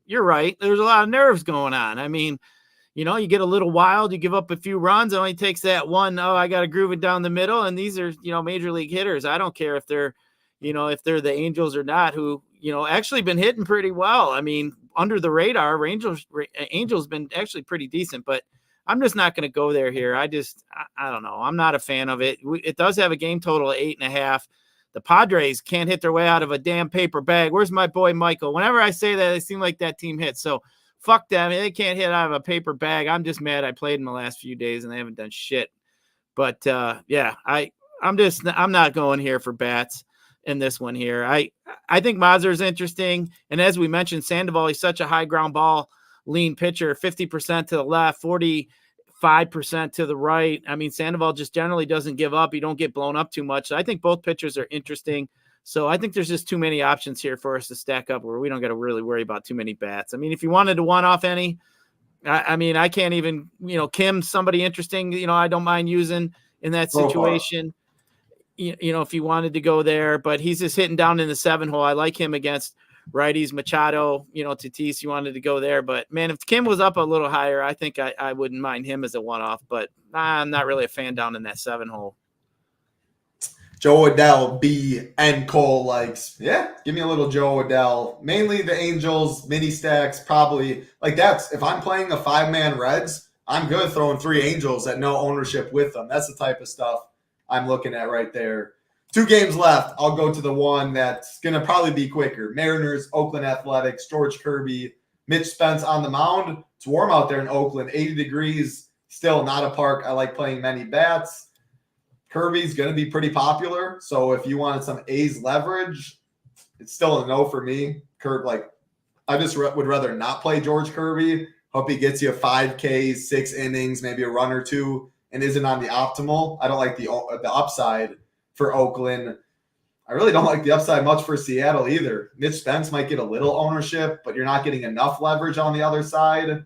You're right. There's a lot of nerves going on. You get a little wild. You give up a few runs. It only takes that one. Oh, I got to groove it down the middle. And these are, major league hitters. I don't care if they're the Angels or not, who, actually been hitting pretty well. Under the radar, Angels been actually pretty decent, but I'm just not going to go there here. I don't know. I'm not a fan of it. It does have a game total of 8.5. The Padres can't hit their way out of a damn paper bag. Where's my boy Michael? Whenever I say that, it seems like that team hits. So fuck them. They can't hit out of a paper bag. I'm just mad. I played in the last few days and they haven't done shit. But I'm not going here for bats in this one here. I think Mazur is interesting. And as we mentioned, Sandoval, he's such a high ground ball lean pitcher, 50% to the left, 45% to the right. Sandoval just generally doesn't give up. He don't get blown up too much. So I think both pitchers are interesting. So I think there's just too many options here for us to stack up where we don't got to really worry about too many bats. If you wanted to one-off any, I can't even, Kim's somebody interesting, I don't mind using in that situation. If you wanted to go there, but he's just hitting down in the 7 hole. I like him against righties. Machado, Tatis, you wanted to go there, but man, if Kim was up a little higher, I think I wouldn't mind him as a one-off, but I'm not really a fan down in that 7 hole. Joe Adell, B, and Cole likes. Yeah, give me a little Joe Adell. Mainly the Angels, mini stacks, probably. That's, if I'm playing a 5-man Reds, I'm good throwing 3 Angels at no ownership with them. That's the type of stuff I'm looking at right there. 2 games left. I'll go to the one that's going to probably be quicker. Mariners, Oakland Athletics, George Kirby, Mitch Spence on the mound. It's warm out there in Oakland, 80 degrees. Still not a park I like playing many bats. Kirby's going to be pretty popular. So if you wanted some A's leverage, it's still a no for me. I just would rather not play George Kirby. Hope he gets you 5 Ks, 6 innings, maybe a run or 2, and isn't on the optimal. I don't like the upside for Oakland. I really don't like the upside much for Seattle either. Mitch Spence might get a little ownership, but you're not getting enough leverage on the other side.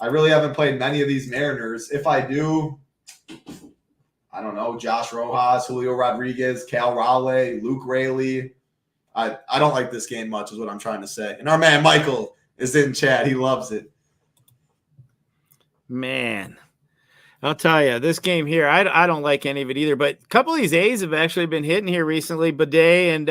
I really haven't played many of these Mariners. If I do, I don't know, Josh Rojas, Julio Rodriguez, Cal Raleigh, Luke Raley. I don't like this game much is what I'm trying to say. And our man Michael is in chat. He loves it. Man, I'll tell you, this game here, I don't like any of it either. But a couple of these A's have actually been hitting here recently. Bidet and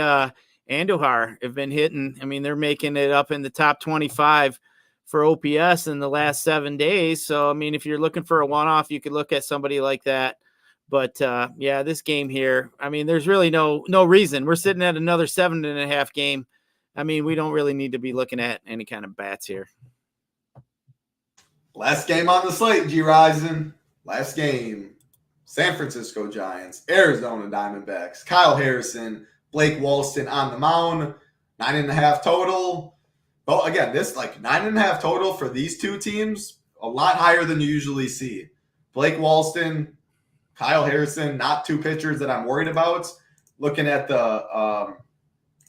Andujar have been hitting. They're making it up in the top 25 for OPS in the last 7 days. So, if you're looking for a one-off, you could look at somebody like that. But, this game here, there's really no reason. We're sitting at another 7.5 game. We don't really need to be looking at any kind of bats here. Last game on the slate, Gyiraszin. Last game. San Francisco Giants, Arizona Diamondbacks, Kyle Harrison, Blake Walston on the mound, 9.5 total. Well, again, this 9.5 total for these two teams, a lot higher than you usually see. Blake Walston, Kyle Harrison, not two pitchers that I'm worried about. Looking at the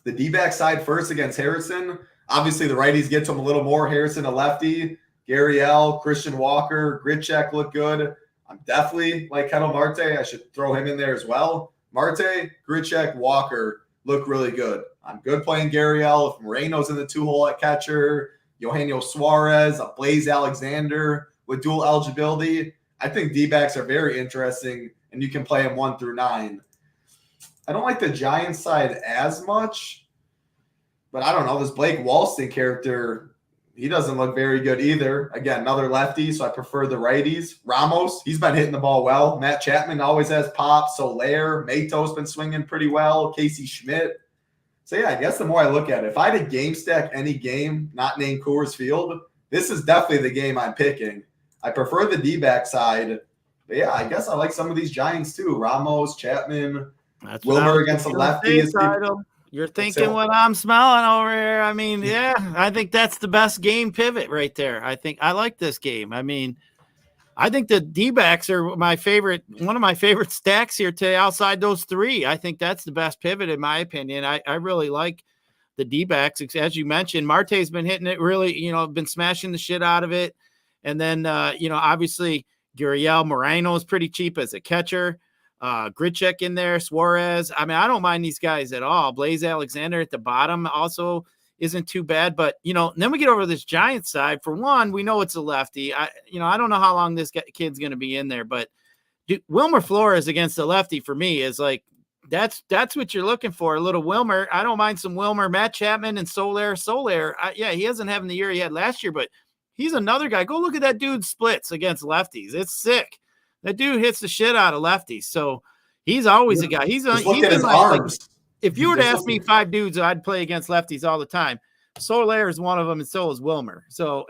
D-back side first against Harrison, obviously the righties get to him a little more. Harrison, a lefty. Gary L., Christian Walker, Grichuk look good. I'm definitely like Ketel Marte. I should throw him in there as well. Marte, Grichuk, Walker look really good. I'm good playing Gary L. If Moreno's in the 2-hole at catcher, Eugenio Suarez, a Blaze Alexander with dual eligibility. I think D-backs are very interesting, and you can play them 1 through 9. I don't like the Giants side as much, but I don't know. This Blake Walston character, he doesn't look very good either. Again, another lefty, so I prefer the righties. Ramos, he's been hitting the ball well. Matt Chapman always has pop. Soler, Mato's been swinging pretty well. Casey Schmidt. So, yeah, I guess the more I look at it, if I had a game stack any game not named Coors Field, this is definitely the game I'm picking. I prefer the D-back side. But, yeah, I guess I like some of these Giants too. Ramos, Chapman, Wilmer against the lefty. You're thinking what I'm smelling over here. I mean, yeah, I think that's the best game pivot right there. I like this game. I mean, I think the D-backs are one of my favorite stacks here today outside those three. I think that's the best pivot in my opinion. I really like the D-backs. As you mentioned, Marte's been hitting it really, been smashing the shit out of it. And then, obviously Gurriel Moreno is pretty cheap as a catcher. Grichuk in there, Suarez. I mean, I don't mind these guys at all. Blaze Alexander at the bottom also isn't too bad. But, then we get over to this Giants side. For one, we know it's a lefty. I don't know how long this kid's going to be in there. But Wilmer Flores against the lefty for me is like, that's what you're looking for, a little Wilmer. I don't mind some Wilmer. Matt Chapman and Soler. He hasn't having the year he had last year, but he's another guy. Go look at that dude's splits against lefties. It's sick. That dude hits the shit out of lefties. So he's always a guy. He's look at his arms. If you were to ask me 5 dudes I'd play against lefties all the time, Soler is one of them, and so is Wilmer. So,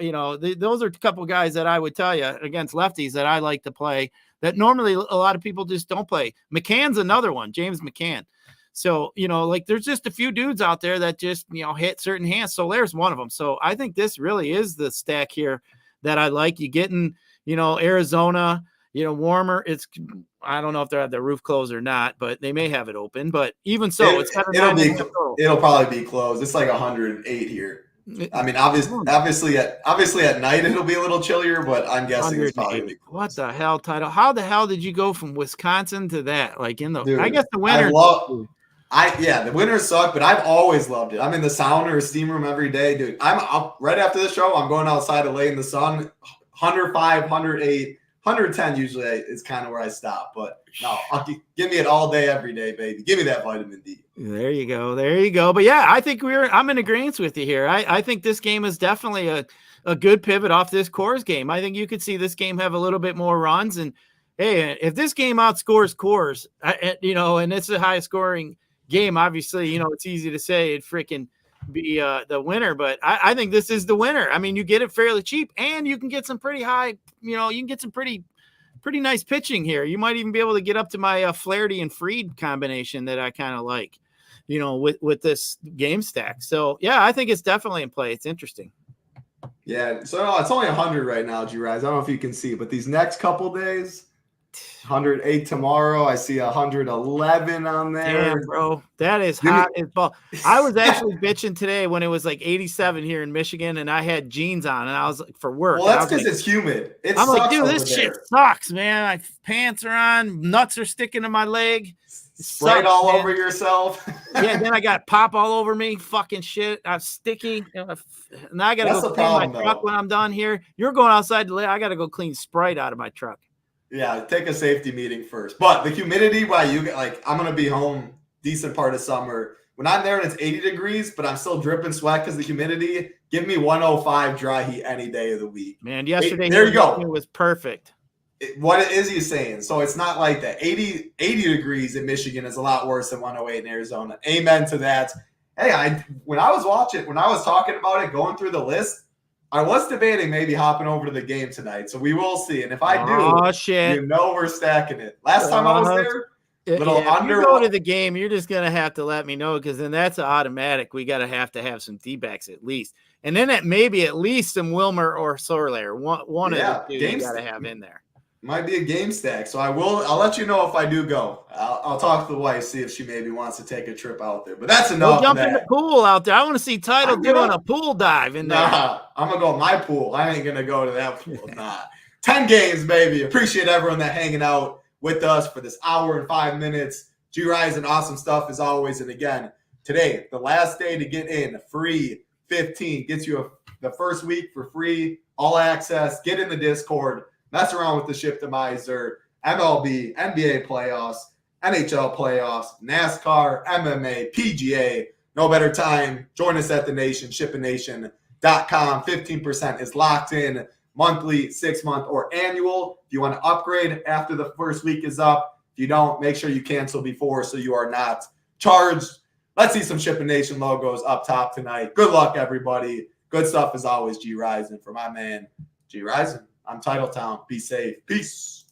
those are a couple guys that I would tell you against lefties that I like to play that normally a lot of people just don't play. McCann's another one, James McCann. So, there's just a few dudes out there that just, hit certain hands. Soler's one of them. So I think this really is the stack here that I like. You getting, Arizona, warmer. I don't know if they have the roof closed or not, but they may have it open. But even so, it'll probably be closed. It's like 108 here. I mean, obviously at night it'll be a little chillier, but I'm guessing it's probably be closed. What the hell, title? How the hell did you go from Wisconsin to that? Like Dude, I guess the winter. The winters suck, but I've always loved it. I'm in the sauna or steam room every day, dude. I'm up right after the show. I'm going outside to lay in the sun. 105, 108. 110 usually is kind of where I stop, but no, give me it all day, every day, baby. Give me that vitamin D. There you go. But yeah, I think I'm in agreement with you here. I think this game is definitely a good pivot off this Coors game. I think you could see this game have a little bit more runs. And hey, if this game outscores Coors, and it's the highest scoring game, obviously, it's easy to say it freaking be the winner, but I think this is the winner. I mean, you get it fairly cheap, and you can get some pretty high, you can get some pretty nice pitching here. You might even be able to get up to my Flaherty and Fried combination that I kind of like, with this game stack. So yeah, I think it's definitely in play. It's interesting. Yeah, so it's only 100 right now, Gyiraszin. I don't know if you can see, but these next couple days, 108 tomorrow. I see 111 on there. Damn, bro, that is hot as ball. I was actually bitching today when it was like 87 here in Michigan, and I had jeans on, and I was like, for work. Well, that's because it's humid. I'm like, dude, this shit sucks, man. My pants are on, nuts are sticking to my leg. Sprite all over yourself. Yeah, then I got pop all over me. Fucking shit. I'm sticky. Now I got to go clean my truck when I'm done here. You're going outside to lay. I got to go clean Sprite out of my truck. Yeah, take a safety meeting first. But the humidity, I'm going to be home decent part of summer. When I'm there and it's 80 degrees, but I'm still dripping sweat because of the humidity, give me 105 dry heat any day of the week. Man, yesterday there you go. It was perfect. What is he saying? So it's not like that. 80 degrees in Michigan is a lot worse than 108 in Arizona. Amen to that. Hey, when I was talking about it, going through the list, I was debating maybe hopping over to the game tonight, so we will see. And if I do, we're stacking it. Last time I was there, if you go to the game, you're just going to have to let me know, because then that's automatic. We got to have some D-backs at least. And then maybe at least some Wilmer or Sorlayer. One of the two you got to have in there. Might be a game stack. So I'll let you know if I do go. I'll talk to the wife, see if she maybe wants to take a trip out there. But that's enough. We'll jump in the pool out there. I want to see Title doing a pool dive in there. Nah, I'm going to go my pool. I ain't going to go to that pool. Nah. 10 games, baby. Appreciate everyone that hanging out with us for this hour and 5 minutes. Gyiraszin, awesome stuff as always. And again, today, the last day to get in, free 15, gets you the first week for free, all access. Get in the Discord, mess around with the Shiptimizer, MLB, NBA playoffs, NHL playoffs, NASCAR, MMA, PGA. No better time. Join us at the Nation, ShipItNation.com. 15% is locked in, monthly, 6-month, or annual. If you want to upgrade after the first week is up, if you don't, make sure you cancel before so you are not charged. Let's see some Shipping Nation logos up top tonight. Good luck, everybody. Good stuff as always, Gyiraszin. For my man, Gyiraszin, I'm Titletown. Be safe. Peace.